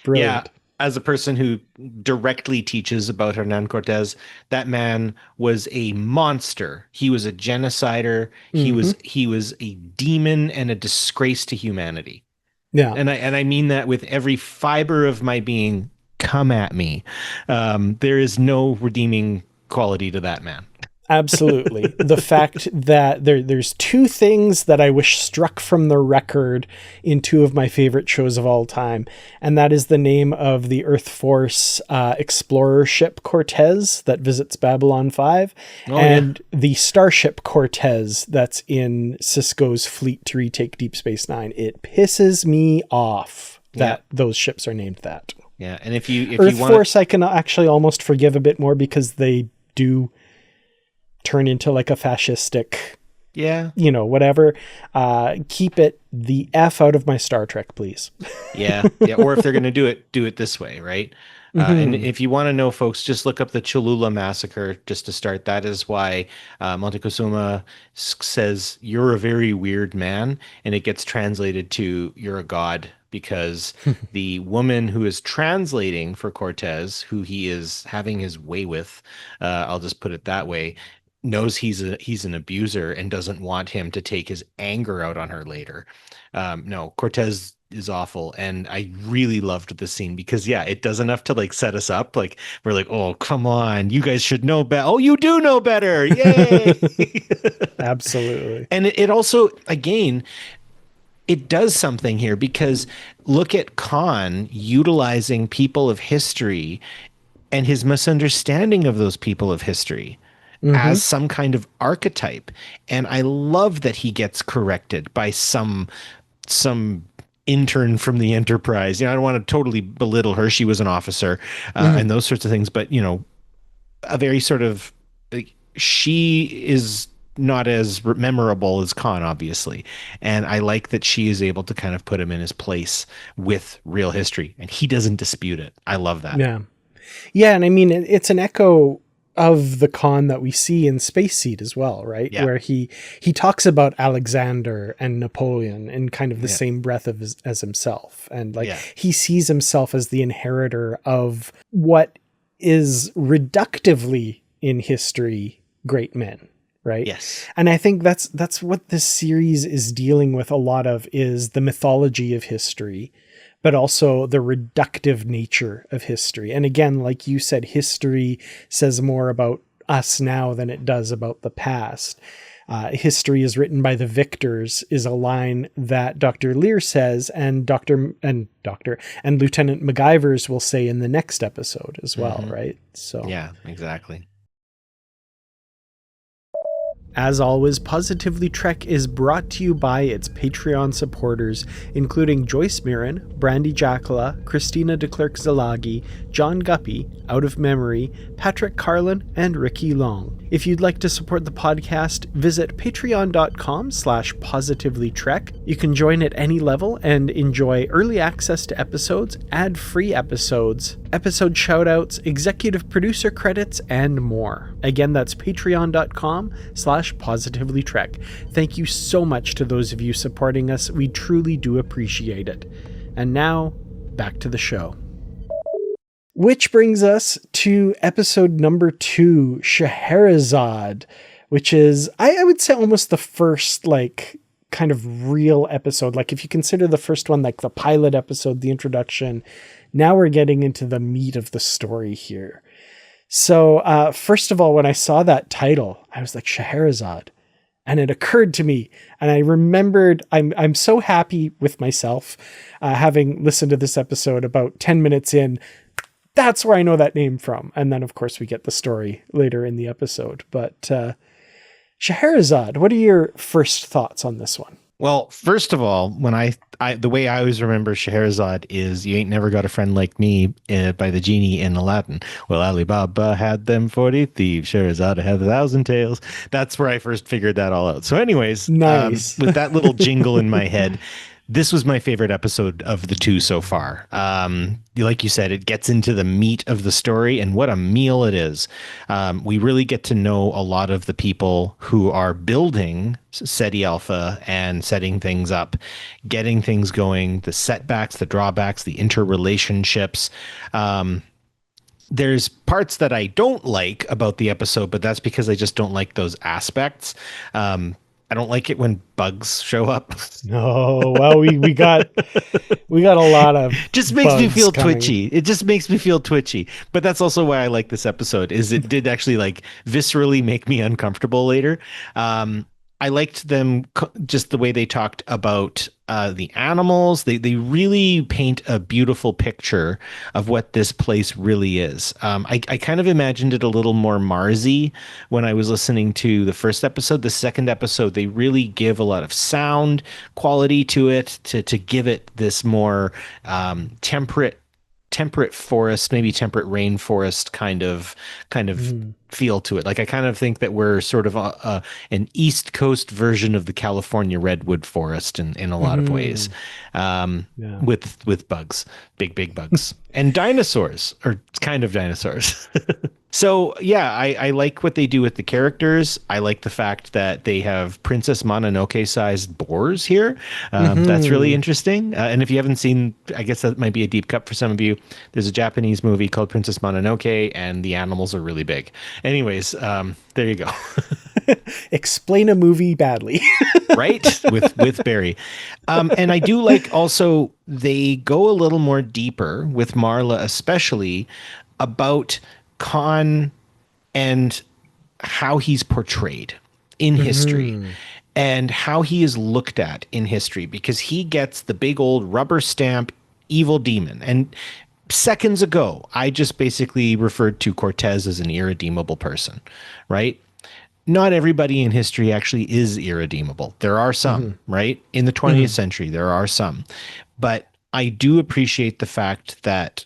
Yeah. As a person who directly teaches about Hernan Cortez, that man was a monster. He was a genocider. Mm-hmm. He was a demon and a disgrace to humanity. Yeah. And I mean that with every fiber of my being. come at me. There is no redeeming quality to that man. Absolutely. The fact that there's two things that I wish struck from the record in two of my favorite shows of all time, and that is the name of the Earth Force explorer ship Cortez that visits Babylon 5, and the starship Cortez that's in Sisko's fleet to retake Deep Space Nine. It pisses me off that those ships are named that. Yeah, and if you Earth Force, I can actually almost forgive a bit more because they do turn into like a fascistic, whatever. Keep it the F out of my Star Trek, please. Yeah. Or if they're going to do it this way, right? And if you want to know, folks, just look up the Cholula massacre just to start. That is why Montezuma says you're a very weird man, and it gets translated to you're a god, because the woman who is translating for Cortez, who he is having his way with, I'll just put it that way, knows he's an abuser and doesn't want him to take his anger out on her later. No, Cortez is awful, and I really loved the scene because it does enough to like set us up. Like we're like, oh come on, you guys should know better. Oh, you do know better, yay! Absolutely. And it also, again, it does something here because look at Khan utilizing people of history and his misunderstanding of those people of history as some kind of archetype. And I love that he gets corrected by some intern from the Enterprise. I don't want to totally belittle her. She was an officer and those sorts of things. But, a very sort of, she is not as memorable as Khan, obviously. And I like that she is able to kind of put him in his place with real history. And he doesn't dispute it. I love that. Yeah. Yeah. And I mean, it's an echo of the Khan that we see in Space Seed as well, right? Yeah. Where he talks about Alexander and Napoleon in kind of the same breath as himself. And he sees himself as the inheritor of what is reductively in history great men, right? Yes. And I think that's what this series is dealing with a lot of, is the mythology of history, but also the reductive nature of history. And again, like you said, history says more about us now than it does about the past. History is written by the victors is a line that Dr. Lear says, and Lieutenant MacGyver's will say in the next episode as well, right? So yeah, exactly. As always, Positively Trek is brought to you by its Patreon supporters, including Joyce Mirren, Brandy Jacala, Christina DeClercq-Zalagi, John Guppy, Out of Memory, Patrick Carlin, and Ricky Long. If you'd like to support the podcast, visit patreon.com/positivelytrek. You can join at any level and enjoy early access to episodes, ad-free episodes, episode shoutouts, executive producer credits, and more. Again, that's patreon.com/positivelytrek. Thank you so much to those of you supporting us. We truly do appreciate it. And now, back to the show. Which brings us to episode number 2, Scheherazade, which is, I would say, almost the first, kind of real episode. Like, if you consider the first one, like the pilot episode, the introduction, now we're getting into the meat of the story here. So, first of all, when I saw that title, I was like, Scheherazade. And it occurred to me, and I remembered, I'm so happy with myself, having listened to this episode about 10 minutes in. That's where I know that name from. And then, of course, we get the story later in the episode. But Scheherazade, what are your first thoughts on this one? Well, first of all, when I the way I always remember Scheherazade is "You ain't never got a friend like me" by the genie in Aladdin. Well, Ali Baba had them 40 thieves, Scheherazade had 1,000 tales. That's where I first figured that all out. So anyways, nice. With that little jingle in my head, this was my favorite episode of the 2 so far. Like you said, it gets into the meat of the story, and what a meal it is. We really get to know a lot of the people who are building SETI Alpha and setting things up, getting things going, the setbacks, the drawbacks, the interrelationships. There's parts that I don't like about the episode, but that's because I just don't like those aspects. I don't like it when bugs show up. No, well, we got a lot of Just makes me bugs feel coming. twitchy. It just makes me feel twitchy. But that's also why I like this episode, is it did actually like viscerally make me uncomfortable later. I liked them just the way they talked about the animals. They really paint a beautiful picture of what this place really is. I kind of imagined it a little more Marsy when I was listening to the first episode. The second episode, they really give a lot of sound quality to it to give it this more temperate forest, maybe temperate rainforest kind of Mhm. feel to it. Like I kind of think that we're sort of an East Coast version of the California redwood forest in a lot of ways, Mhm. Yeah. with bugs, big bugs, and dinosaurs, or kind of dinosaurs. So yeah, I like what they do with the characters. I like the fact that they have Princess Mononoke sized boars here. That's really Mhm. interesting. And if you haven't seen, I guess that might be a deep cut for some of you. There's a Japanese movie called Princess Mononoke, and the animals are really big. Anyways, there you go. Explain a movie badly. Right, with Barry. And I do like also they go a little more deeper with Marla, especially about Khan and how he's portrayed in history Mhm. and how he is looked at in history, because he gets the big old rubber stamp evil demon. And seconds ago, I just basically referred to Cortez as an irredeemable person, right? Not everybody in history actually is irredeemable. There are some, Mhm. right? In the 20th Mhm. century, there are some. But I do appreciate the fact that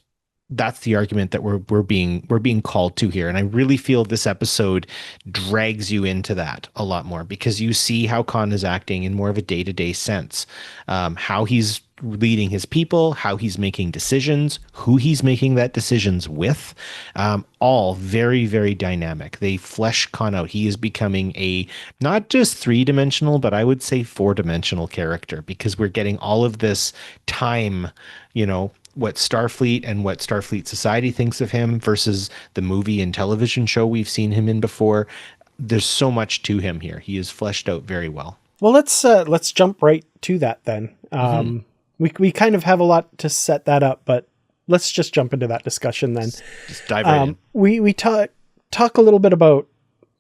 that's the argument that we're being called to here. And I really feel this episode drags you into that a lot more, because you see how Khan is acting in more of a day-to-day sense, how he's leading his people, how he's making decisions, who he's making that decisions with, all very, very dynamic. They flesh Khan out. He is becoming a not just three-dimensional, but I would say four-dimensional character, because we're getting all of this time, what Starfleet and what Starfleet Society thinks of him versus the movie and television show we've seen him in before. There's so much to him here. He is fleshed out very well. Well, let's jump right to that then. Hmm. We kind of have a lot to set that up, but let's just jump into that discussion then. Just dive right in. We talk a little bit about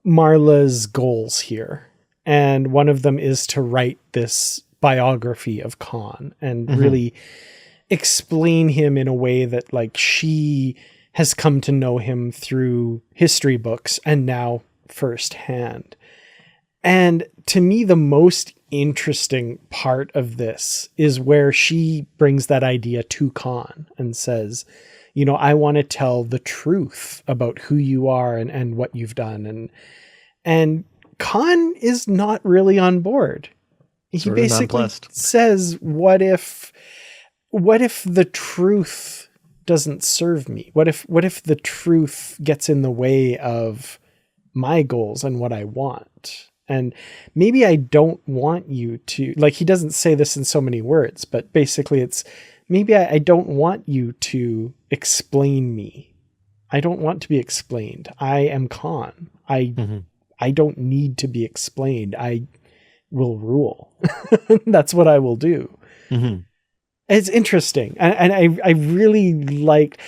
Marla's goals here, and one of them is to write this biography of Khan and Hmm. really explain him in a way that like she has come to know him through history books and now firsthand. And to me, the most interesting part of this is where she brings that idea to Khan and says, I want to tell the truth about who you are and what you've done. And Khan is not really on board. He Sort of basically nonplussed. says, what if the truth doesn't serve me? What if the truth gets in the way of my goals and what I want? And maybe I don't want you to, like, he doesn't say this in so many words, but basically it's maybe I don't want you to explain me. I don't want to be explained. I am Khan. Hmm. I don't need to be explained. I will rule. That's what I will do. Hmm. It's interesting. And I really like,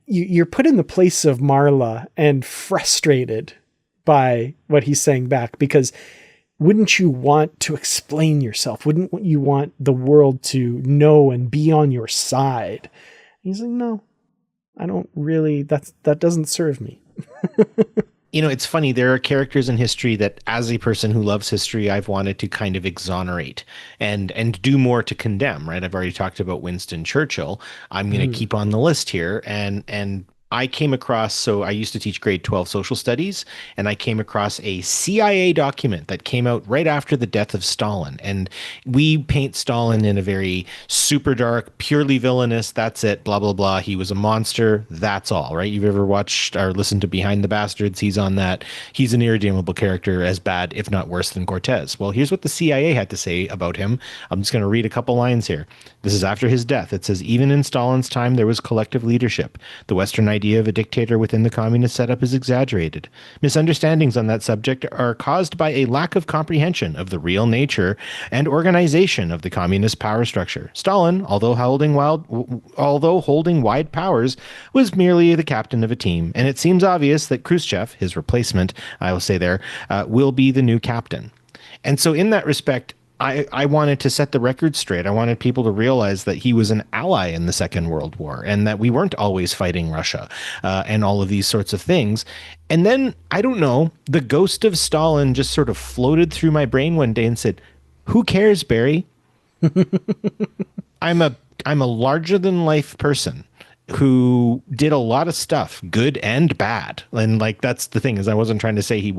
you're put in the place of Marla and frustrated by what he's saying back, because wouldn't you want to explain yourself? Wouldn't you want the world to know and be on your side? He's like, no, I don't really, that doesn't serve me. It's funny. There are characters in history that, as a person who loves history, I've wanted to kind of exonerate and do more to condemn. Right? I've already talked about Winston Churchill. I'm going to Mm. keep on the list here, and I came across. So I used to teach grade 12 social studies, and I came across a CIA document that came out right after the death of Stalin, and we paint Stalin in a very super dark, purely villainous. That's it. Blah blah blah. He was a monster. That's all. Right? You've ever watched or listened to Behind the Bastards? He's on that. He's an irredeemable character, as bad, if not worse, than Cortez. Well, here's what the CIA had to say about him. I'm just going to read a couple lines here. This is after his death. It says, even in Stalin's time, there was collective leadership. The Western idea of a dictator within the communist setup is exaggerated. Misunderstandings on that subject are caused by a lack of comprehension of the real nature and organization of the communist power structure. Stalin, although holding wide powers, was merely the captain of a team, and it seems obvious that Khrushchev, his replacement, I will say there, will be the new captain. And so in that respect, I wanted to set the record straight. I wanted people to realize that he was an ally in the Second World War and that we weren't always fighting Russia and all of these sorts of things. And then, I don't know, the ghost of Stalin just sort of floated through my brain one day and said, who cares, Barry? I'm a larger than life person who did a lot of stuff, good and bad. And like, that's the thing, is I wasn't trying to say he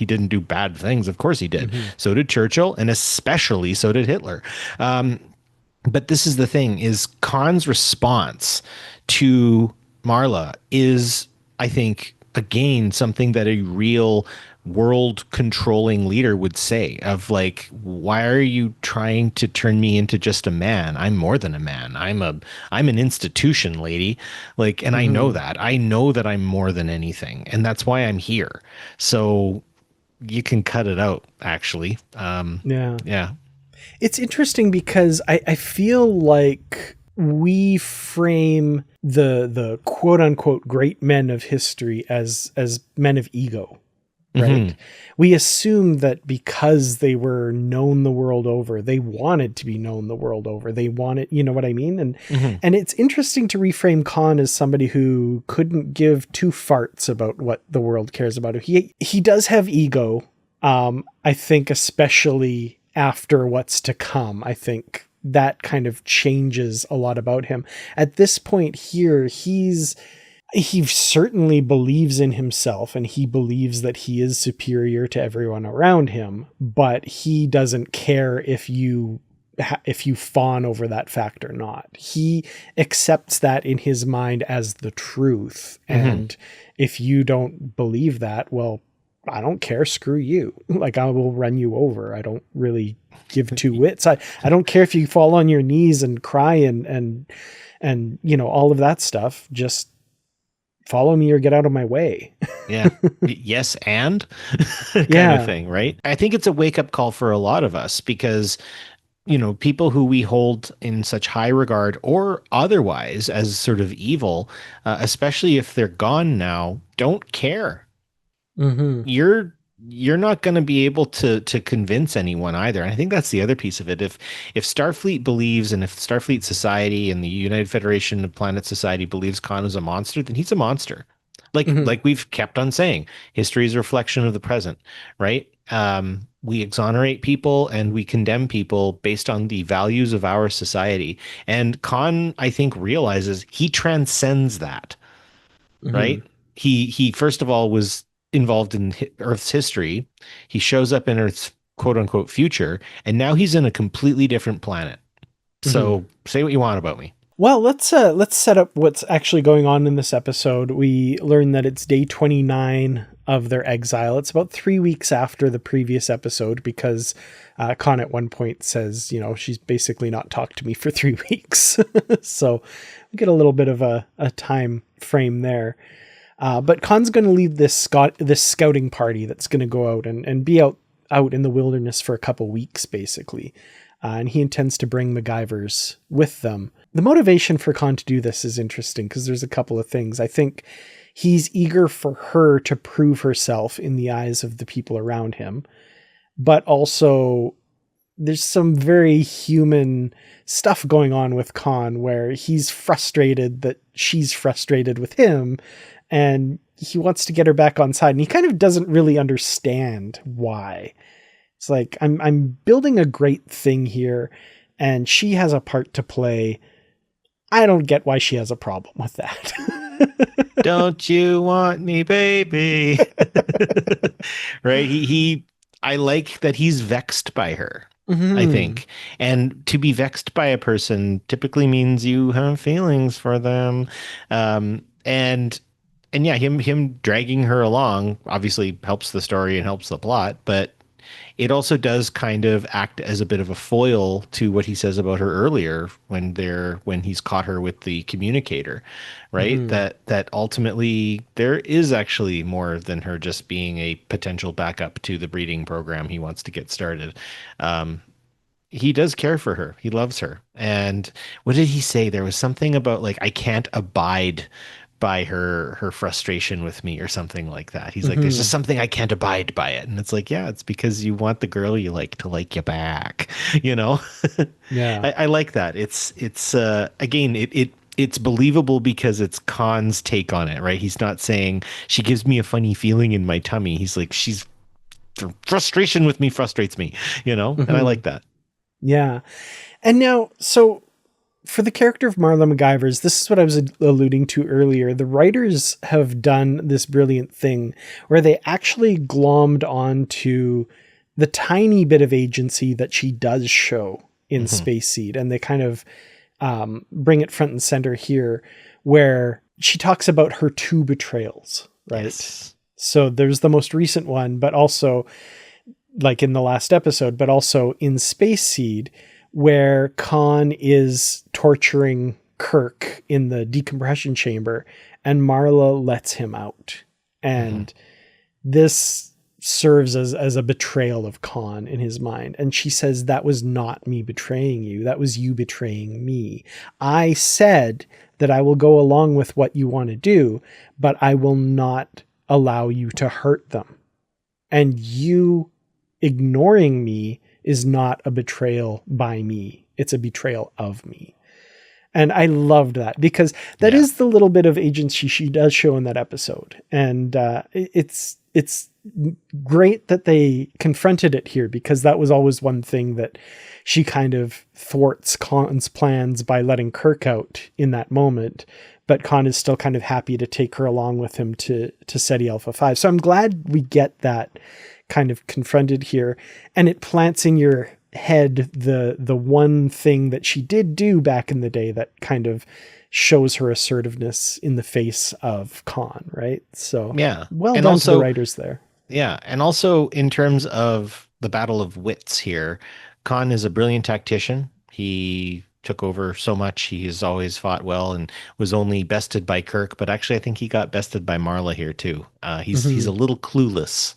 didn't do bad things. Of course he did. Mm-hmm. So did Churchill, and especially so did Hitler. But this is the thing, is Khan's response to Marla is, I think, again, something that a real world controlling leader would say, of like, why are you trying to turn me into just a man? I'm more than a man. I'm an institution, lady. Like, and I know that I'm more than anything, and that's why I'm here. So you can cut it out, actually. Yeah. It's interesting because I feel like we frame the quote unquote great men of history as men of ego. Right. Mm-hmm. We assume that because they were known the world over, they wanted to be known the world over. They wanted, you know what I mean? And and it's interesting to reframe Khan as somebody who couldn't give two farts about what the world cares about. He does have ego. I think especially after what's to come, I think that kind of changes a lot about him. At this point here, he certainly believes in himself, and he believes that he is superior to everyone around him, but he doesn't care if you fawn over that fact or not. He accepts that in his mind as the truth. And if you don't believe that, well, I don't care. Screw you. Like, I will run you over. I don't really give two wits. I don't care if you fall on your knees and cry and you know, all of that stuff. Just follow me or get out of my way. Yeah. Yes. And kind of thing. Right. I think it's a wake up call for a lot of us, because, you know, people who we hold in such high regard or otherwise as sort of evil, especially if they're gone now, don't care. You're not going to be able to convince anyone either. And I think that's the other piece of it. If Starfleet believes, and if Starfleet Society and the United Federation of Planet Society believes Khan is a monster, then he's a monster. Like we've kept on saying, history is a reflection of the present, right? We exonerate people and we condemn people based on the values of our society. And Khan, I think, realizes he transcends that, right? He first of all was involved in Earth's history. He shows up in Earth's quote unquote future, and now he's in a completely different planet. So say what you want about me. Well, let's set up what's actually going on in this episode. We learn that it's day 29 of their exile. It's about 3 weeks after the previous episode, because Khan at one point says, you know, she's basically not talked to me for 3 weeks. So we get a little bit of a time frame there. But Khan's going to lead this scouting party that's going to go out and be out in the wilderness for a couple weeks, basically. And he intends to bring MacGyvers with them. The motivation for Khan to do this is interesting, because there's a couple of things. I think he's eager for her to prove herself in the eyes of the people around him. But also, there's some very human stuff going on with Khan, where he's frustrated that she's frustrated with him, and he wants to get her back on side, and he kind of doesn't really understand why. It's like, I'm building a great thing here, and she has a part to play. I don't get why she has a problem with that. Don't you want me, baby? Right? I like that he's vexed by her. I think. And to be vexed by a person typically means you have feelings for them. And yeah, him dragging her along obviously helps the story and helps the plot, but it also does kind of act as a bit of a foil to what he says about her earlier when he's caught her with the communicator, right? Hmm. That ultimately there is actually more than her just being a potential backup to the breeding program he wants to get started. Um, he does care for her. He loves her. And what did he say? There was something about like, I can't abide by her frustration with me or something like that. He's like, there's just Hmm. something I can't abide by it. And it's like, yeah, it's because you want the girl you like to like you back, you know? Yeah. I like that. It's again, it's believable because it's Khan's take on it, right? He's not saying she gives me a funny feeling in my tummy. He's like, she's frustration with me frustrates me, you know? And I Hmm. like that. Yeah. And now, so for the character of Marla McGivers, this is what I was alluding to earlier. The writers have done this brilliant thing where they actually glommed onto the tiny bit of agency that she does show in Hmm. Space Seed, and they kind of bring it front and center here, where she talks about her two betrayals, right? Yes. So there's the most recent one, but also like in the last episode, but also in Space Seed, where Khan is torturing Kirk in the decompression chamber and Marla lets him out. Hmm. And this serves as a betrayal of Khan in his mind. And she says, that was not me betraying you. That was you betraying me. I said that I will go along with what you want to do, but I will not allow you to hurt them. And you ignoring me is not a betrayal by me. It's a betrayal of me. And I loved that because that Yeah. is the little bit of agency she does show in that episode. And it's great that they confronted it here, because that was always one thing that she kind of thwarts Khan's plans by letting Kirk out in that moment. But Khan is still kind of happy to take her along with him to SETI Alpha 5. So I'm glad we get that kind of confronted here, and it plants in your head the one thing that she did do back in the day that kind of shows her assertiveness in the face of Khan, right? So Yeah. well And done to the also, writers there. yeah. And also, in terms of the battle of wits here, Khan is a brilliant tactician. He took over so much. He has always fought well and was only bested by Kirk, but actually, I think he got bested by Marla here too. He's Mm-hmm. a little clueless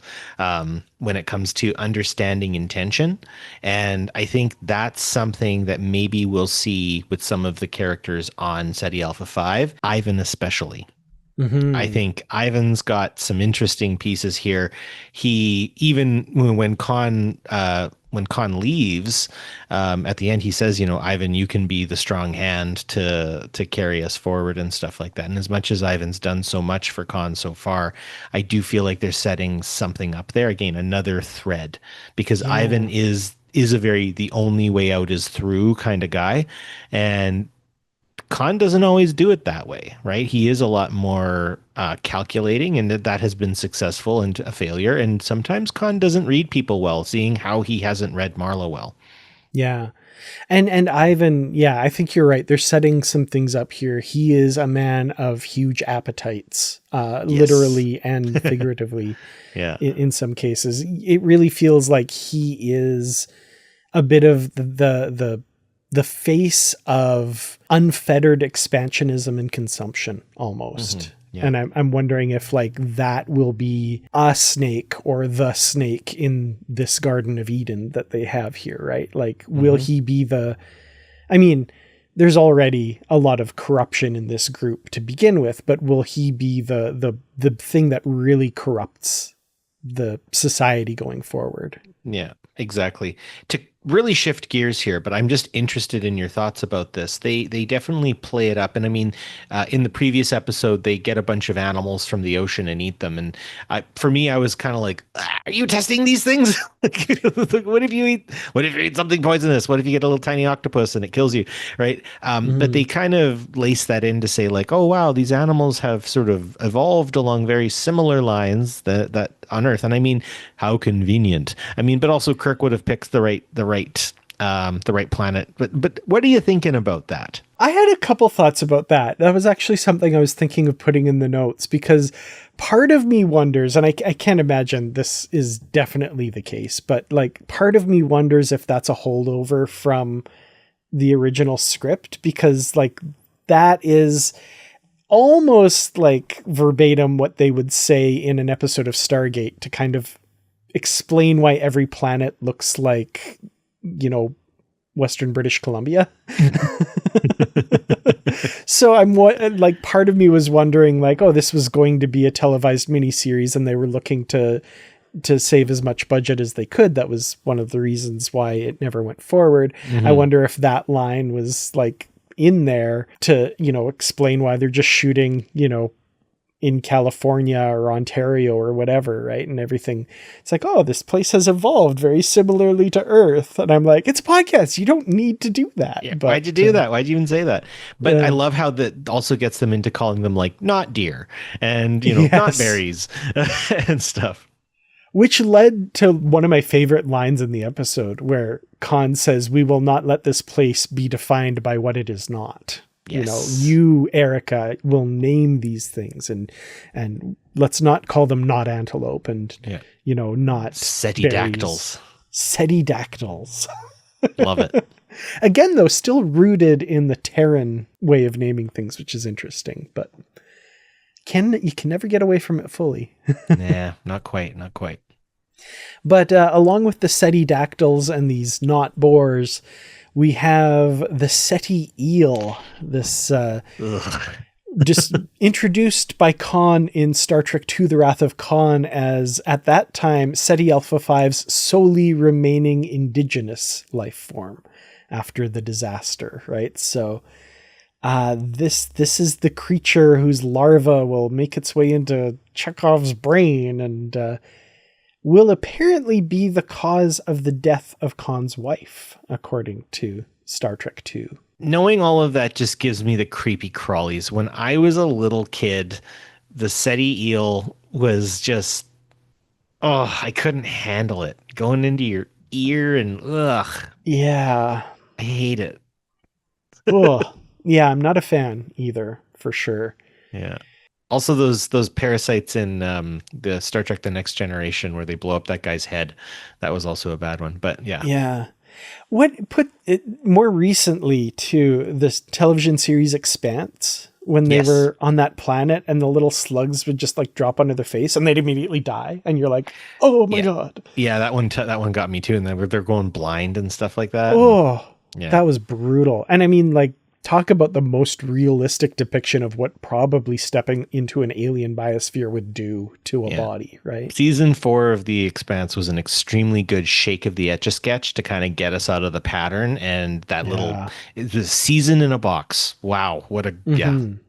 when it comes to understanding intention, and I think that's something that maybe we'll see with some of the characters on SETI Alpha 5, Ivan especially. I Mm-hmm. think Ivan's got some interesting pieces here. He even when Khan leaves at the end, he says, "You know, Ivan, you can be the strong hand to carry us forward and stuff like that." And as much as Ivan's done so much for Khan so far, I do feel like they're setting something up there again, another thread, because Ivan Yeah. is a very the only way out is through kind of guy, and Khan doesn't always do it that way, right? He is a lot more calculating, and that has been successful and a failure. And sometimes Khan doesn't read people well, seeing how he hasn't read Marla well. Yeah. And Ivan, yeah, I think you're right. They're setting some things up here. He is a man of huge appetites, Yes. literally and figuratively Yeah. in some cases. It really feels like he is a bit of the face of unfettered expansionism and consumption Hmm. almost. Yeah. And I'm wondering if like that will be a snake or the snake in this Garden of Eden that they have here, right? Like, will Hmm. he be I mean, there's already a lot of corruption in this group to begin with, but will he be the thing that really corrupts the society going forward? Yeah, exactly. To really shift gears here, but I'm just interested in your thoughts about this. They definitely play it up, and I mean, in the previous episode, they get a bunch of animals from the ocean and eat them. And for me, I was kind of like, "Are you testing these things? Like, what if you eat? What if you eat something poisonous? What if you get a little tiny octopus and it kills you?" Right? But they Mhm. kind of lace that in to say like, "Oh wow, these animals have sort of evolved along very similar lines that on Earth." And I mean, how convenient. I mean, but also Kirk would have picked the right the right planet. But what are you thinking about that? I had a couple thoughts about that. That was actually something I was thinking of putting in the notes, because part of me wonders, and I can't imagine this is definitely the case, but like part of me wonders if that's a holdover from the original script, because like that is almost like verbatim what they would say in an episode of Stargate to kind of explain why every planet looks like, Western British Columbia. So I'm like, part of me was wondering like, oh, this was going to be a televised miniseries and they were looking to save as much budget as they could. That was one of the reasons why it never went forward. I wonder if that line was like in there to, explain why they're just shooting, in California or Ontario or whatever, right? And everything. It's like, oh, this place has evolved very similarly to Earth. And I'm like, it's a podcast. You don't need to do that. Yeah, but, why'd you do that? Why'd you even say that? But I love how that also gets them into calling them like not deer and, not berries and stuff. Which led to one of my favorite lines in the episode where Khan says, "We will not let this place be defined by what it is not." Yes. You, Erica, will name these things and let's not call them not antelope and, not Setidactyls. Setidactyls. Love it. Again, though, still rooted in the Terran way of naming things, which is interesting, but you can never get away from it fully. Nah, not quite. But along with the Setidactyls and these not boars, we have the Seti eel, this just introduced by Khan in Star Trek II, The Wrath of Khan, as at that time Seti Alpha 5's solely remaining indigenous life form after the disaster, right? So this is the creature whose larva will make its way into Chekhov's brain and will apparently be the cause of the death of Khan's wife, according to Star Trek II. Knowing all of that just gives me the creepy crawlies. When I was a little kid, the Seti eel was just, I couldn't handle it. Going into your ear and Yeah. I hate it. Yeah, I'm not a fan either, for sure. Yeah. Also, those parasites in the Star Trek: The Next Generation, where they blow up that guy's head, that was also a bad one. But yeah, What put it more recently to this television series Expanse, when they were on that planet and the little slugs would just like drop onto their face and they'd immediately die, and you're like, oh my god. Yeah, that one got me too, and they're going blind and stuff like that. That was brutal. And I mean, like, talk about the most realistic depiction of what probably stepping into an alien biosphere would do to a body, right? Season 4 of The Expanse was an extremely good shake of the Etch-a-Sketch to kind of get us out of the pattern, and that the season in a box. Wow, what a And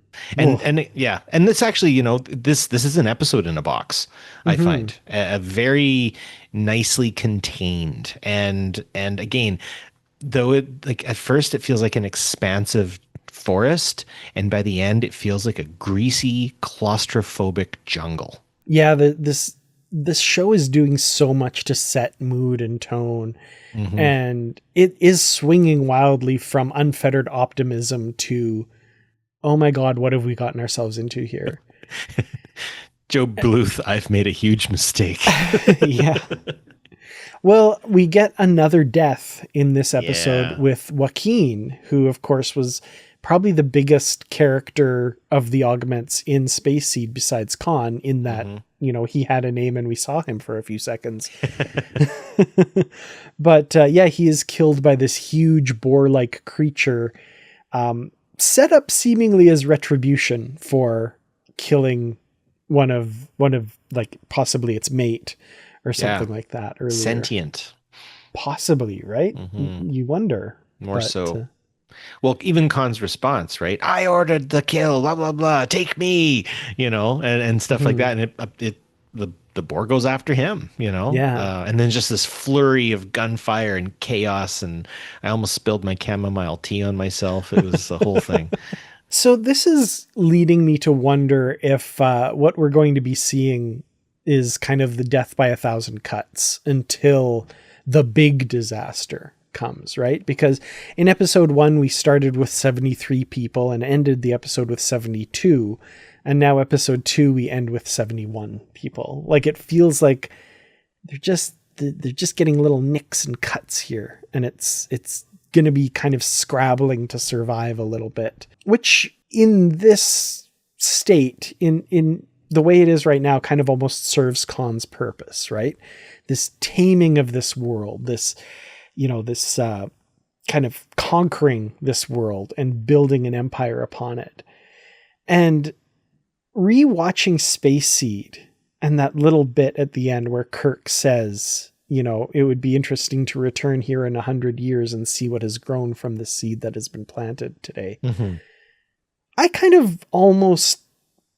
this actually, this is an episode in a box. I find a very nicely contained, and again, though it like at first it feels like an expansive forest, and by the end it feels like a greasy, claustrophobic jungle. Yeah, this show is doing so much to set mood and tone, and it is swinging wildly from unfettered optimism to, oh my god, what have we gotten ourselves into here? Joe Bluth, I've made a huge mistake. Yeah. Well, we get another death in this episode with Joaquin, who, of course, was probably the biggest character of the augments in Space Seed besides Khan, in that, he had a name and we saw him for a few seconds. But he is killed by this huge boar-like creature, set up seemingly as retribution for killing one of like possibly its mate or something like that earlier. Sentient. Possibly, right? You wonder. More so. Well, even Khan's response, right? I ordered the kill, blah, blah, blah, take me, and stuff like that. And the boar goes after him, Yeah. And then just this flurry of gunfire and chaos. And I almost spilled my chamomile tea on myself. It was the whole thing. So this is leading me to wonder if what we're going to be seeing is kind of the death by 1,000 cuts until the big disaster comes, right? Because in episode 1, we started with 73 people and ended the episode with 72. And now episode 2, we end with 71 people. Like, it feels like they're just getting little nicks and cuts here. And it's going to be kind of scrabbling to survive a little bit, which in this state, in the way it is right now, kind of almost serves Khan's purpose, right? This taming of this world, this kind of conquering this world and building an empire upon it. And rewatching Space Seed and that little bit at the end where Kirk says, it would be interesting to return here in 100 years and see what has grown from the seed that has been planted today. Mm-hmm. I kind of almost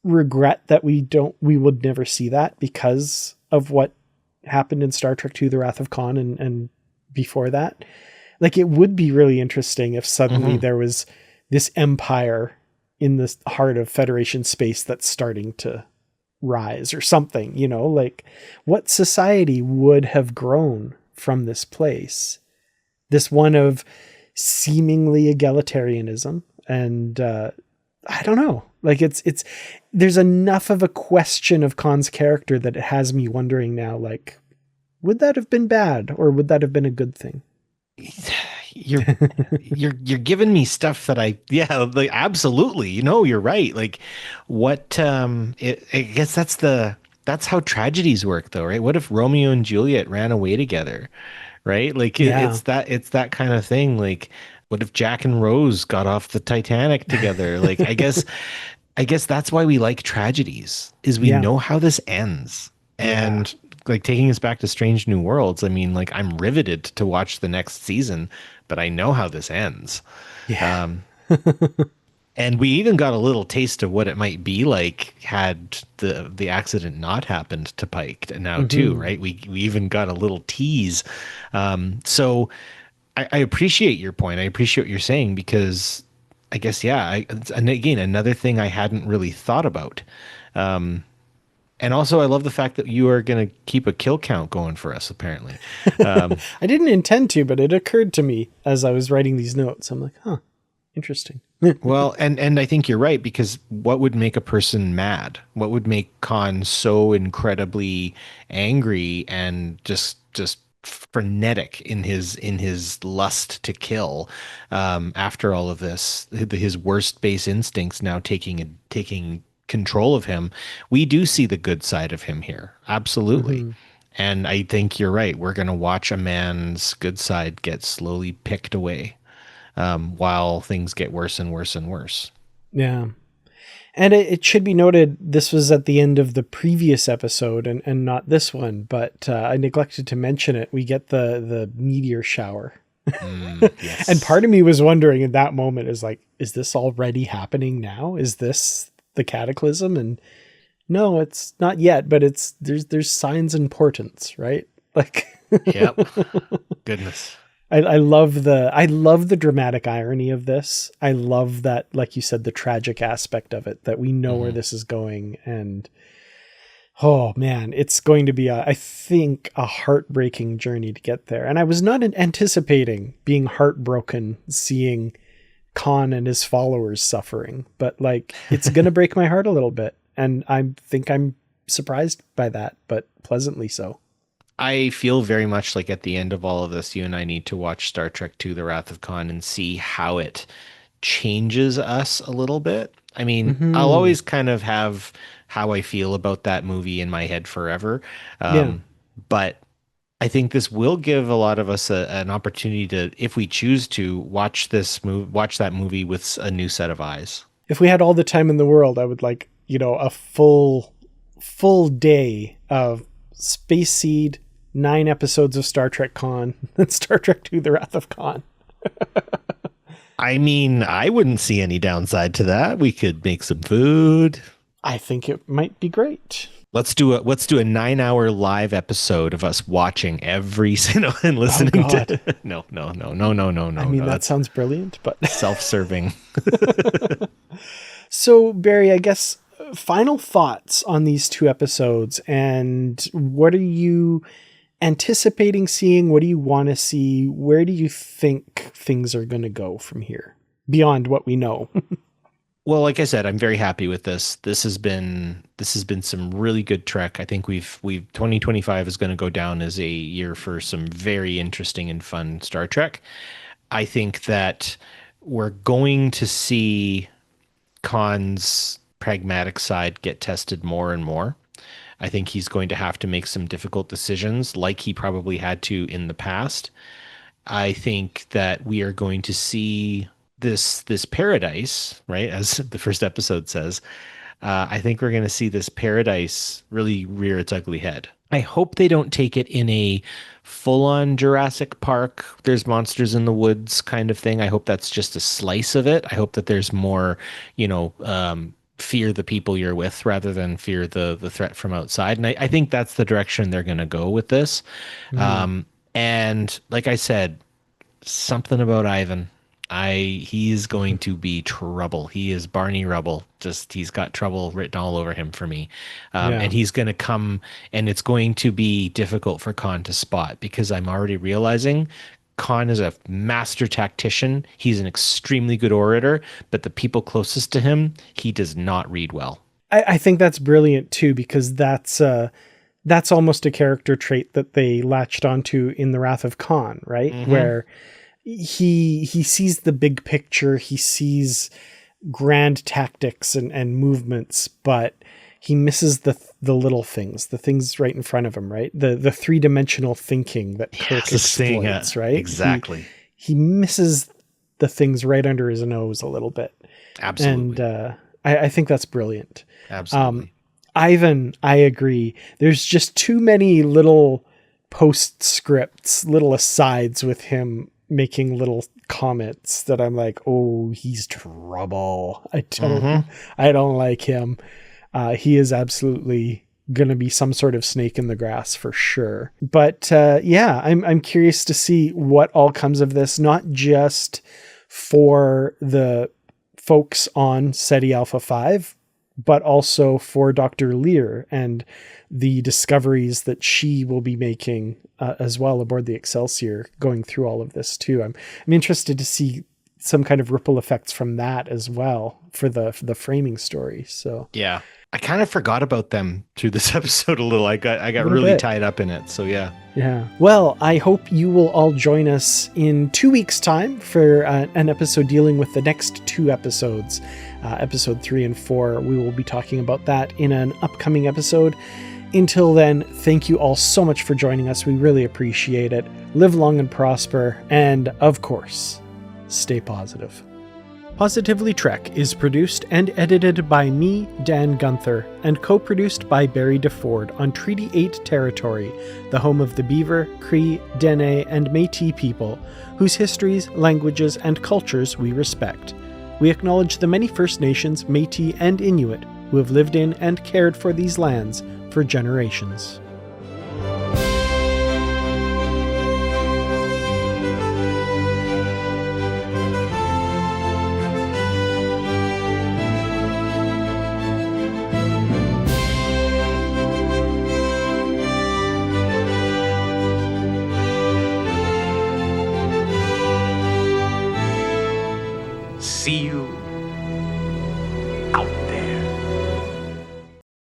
regret that we would never see that because of what happened in Star Trek II, The Wrath of Khan and before that. Like, it would be really interesting if suddenly there was this empire in the heart of Federation space that's starting to rise or something, like what society would have grown from this place, this one of seemingly egalitarianism. And I don't know, like there's enough of a question of Khan's character that it has me wondering now, like, would that have been bad or would that have been a good thing? You're giving me stuff that like, absolutely, you're right. Like, what I guess that's how tragedies work, though, right? What if Romeo and Juliet ran away together, right? Like, it's that kind of thing. Like, what if Jack and Rose got off the Titanic together? Like, I guess that's why we like tragedies, is we know how this ends. And like, taking us back to Strange New Worlds, I mean, like, I'm riveted to watch the next season, but I know how this ends. Yeah. And we even got a little taste of what it might be like had the accident not happened to Pike now too, right? We even got a little tease. So I appreciate your point. I appreciate what you're saying, because I guess, and again, another thing I hadn't really thought about. And also, I love the fact that you are going to keep a kill count going for us, apparently. I didn't intend to, but it occurred to me as I was writing these notes. I'm like, interesting. Well, and I think you're right, because what would make a person mad? What would make Khan so incredibly angry and just frenetic in his lust to kill after all of this? His worst base instincts now taking control of him. We do see the good side of him here, absolutely. And I think you're right. We're going to watch a man's good side get slowly picked away while things get worse and worse and worse. Yeah. And it should be noted, this was at the end of the previous episode and not this one, but I neglected to mention it. We get the meteor shower. Yes. And part of me was wondering in that moment, is like, is this already happening now? Is this the cataclysm? And no, it's not yet, but there's signs and portents, right? Like, yep. Goodness. I love the dramatic irony of this. I love that, like you said, the tragic aspect of it, that we know where this is going. And oh man, it's going to be I think a heartbreaking journey to get there. And I was not anticipating being heartbroken seeing Khan and his followers suffering, but like, it's going to break my heart a little bit. And I think I'm surprised by that, but pleasantly so. I feel very much like at the end of all of this, you and I need to watch Star Trek II, The Wrath of Khan, and see how it changes us a little bit. I mean, I'll always kind of have how I feel about that movie in my head forever. But I think this will give a lot of us an opportunity to, if we choose to, watch that movie with a new set of eyes. If we had all the time in the world, I would like, a full day of Space Seed, 9 episodes of Star Trek Khan, and Star Trek II, The Wrath of Khan. I mean, I wouldn't see any downside to that. We could make some food. I think it might be great. Let's do a 9-hour live episode of us watching every and listening to. No. I mean, that sounds brilliant, but self-serving. So, Barry, I guess final thoughts on these 2 episodes, and what are you anticipating seeing? What do you want to see? Where do you think things are going to go from here beyond what we know? Well, like I said, I'm very happy with this. This has been some really good Trek. I think we've 2025 is going to go down as a year for some very interesting and fun Star Trek. I think that we're going to see Khan's pragmatic side get tested more and more. I think he's going to have to make some difficult decisions like he probably had to in the past. I think that we are going to see this paradise, right? As the first episode says, I think we're going to see this paradise really rear its ugly head. I hope they don't take it in a full-on Jurassic Park, there's monsters in the woods kind of thing. I hope that's just a slice of it. I hope that there's more, fear the people you're with rather than fear the threat from outside. And I think that's the direction they're going to go with this. And like I said, something about Ivan. He's going to be trouble. He is Barney Rubble. Just, he's got trouble written all over him for me. And he's going to come, and it's going to be difficult for Khan to spot, because I'm already realizing Khan is a master tactician. He's an extremely good orator, but the people closest to him, he does not read well. I think that's brilliant too, because that's almost a character trait that they latched onto in The Wrath of Khan, right? Mm-hmm. Where he sees the big picture, he sees grand tactics and movements, but he misses the little things, the things right in front of him, right? The three-dimensional thinking that Kirk exploits, right? Exactly. He misses the things right under his nose a little bit. Absolutely. And I think that's brilliant. Absolutely. Ivan, I agree. There's just too many little postscripts, little asides with him making little comments that I'm like, oh, he's trouble. I don't like him. He is absolutely going to be some sort of snake in the grass for sure. But I'm curious to see what all comes of this, not just for the folks on SETI Alpha 5, but also for Dr. Lear and the discoveries that she will be making as well aboard the Excelsior, going through all of this too. I'm interested to see some kind of ripple effects from that as well for the framing story. So yeah, I kind of forgot about them through this episode a little. I got really tied up in it. So yeah. Yeah. Well, I hope you will all join us in 2 weeks' time for an episode dealing with the next two episodes, episode 3 and 4. We will be talking about that in an upcoming episode. Until then, thank you all so much for joining us. We really appreciate it. Live long and prosper. And of course, stay positive. Positively Trek is produced and edited by me, Dan Gunther, and co-produced by Barry DeFord on Treaty 8 territory, the home of the Beaver, Cree, Dene, and Métis people, whose histories, languages, and cultures we respect. We acknowledge the many First Nations, Métis, and Inuit who have lived in and cared for these lands for generations.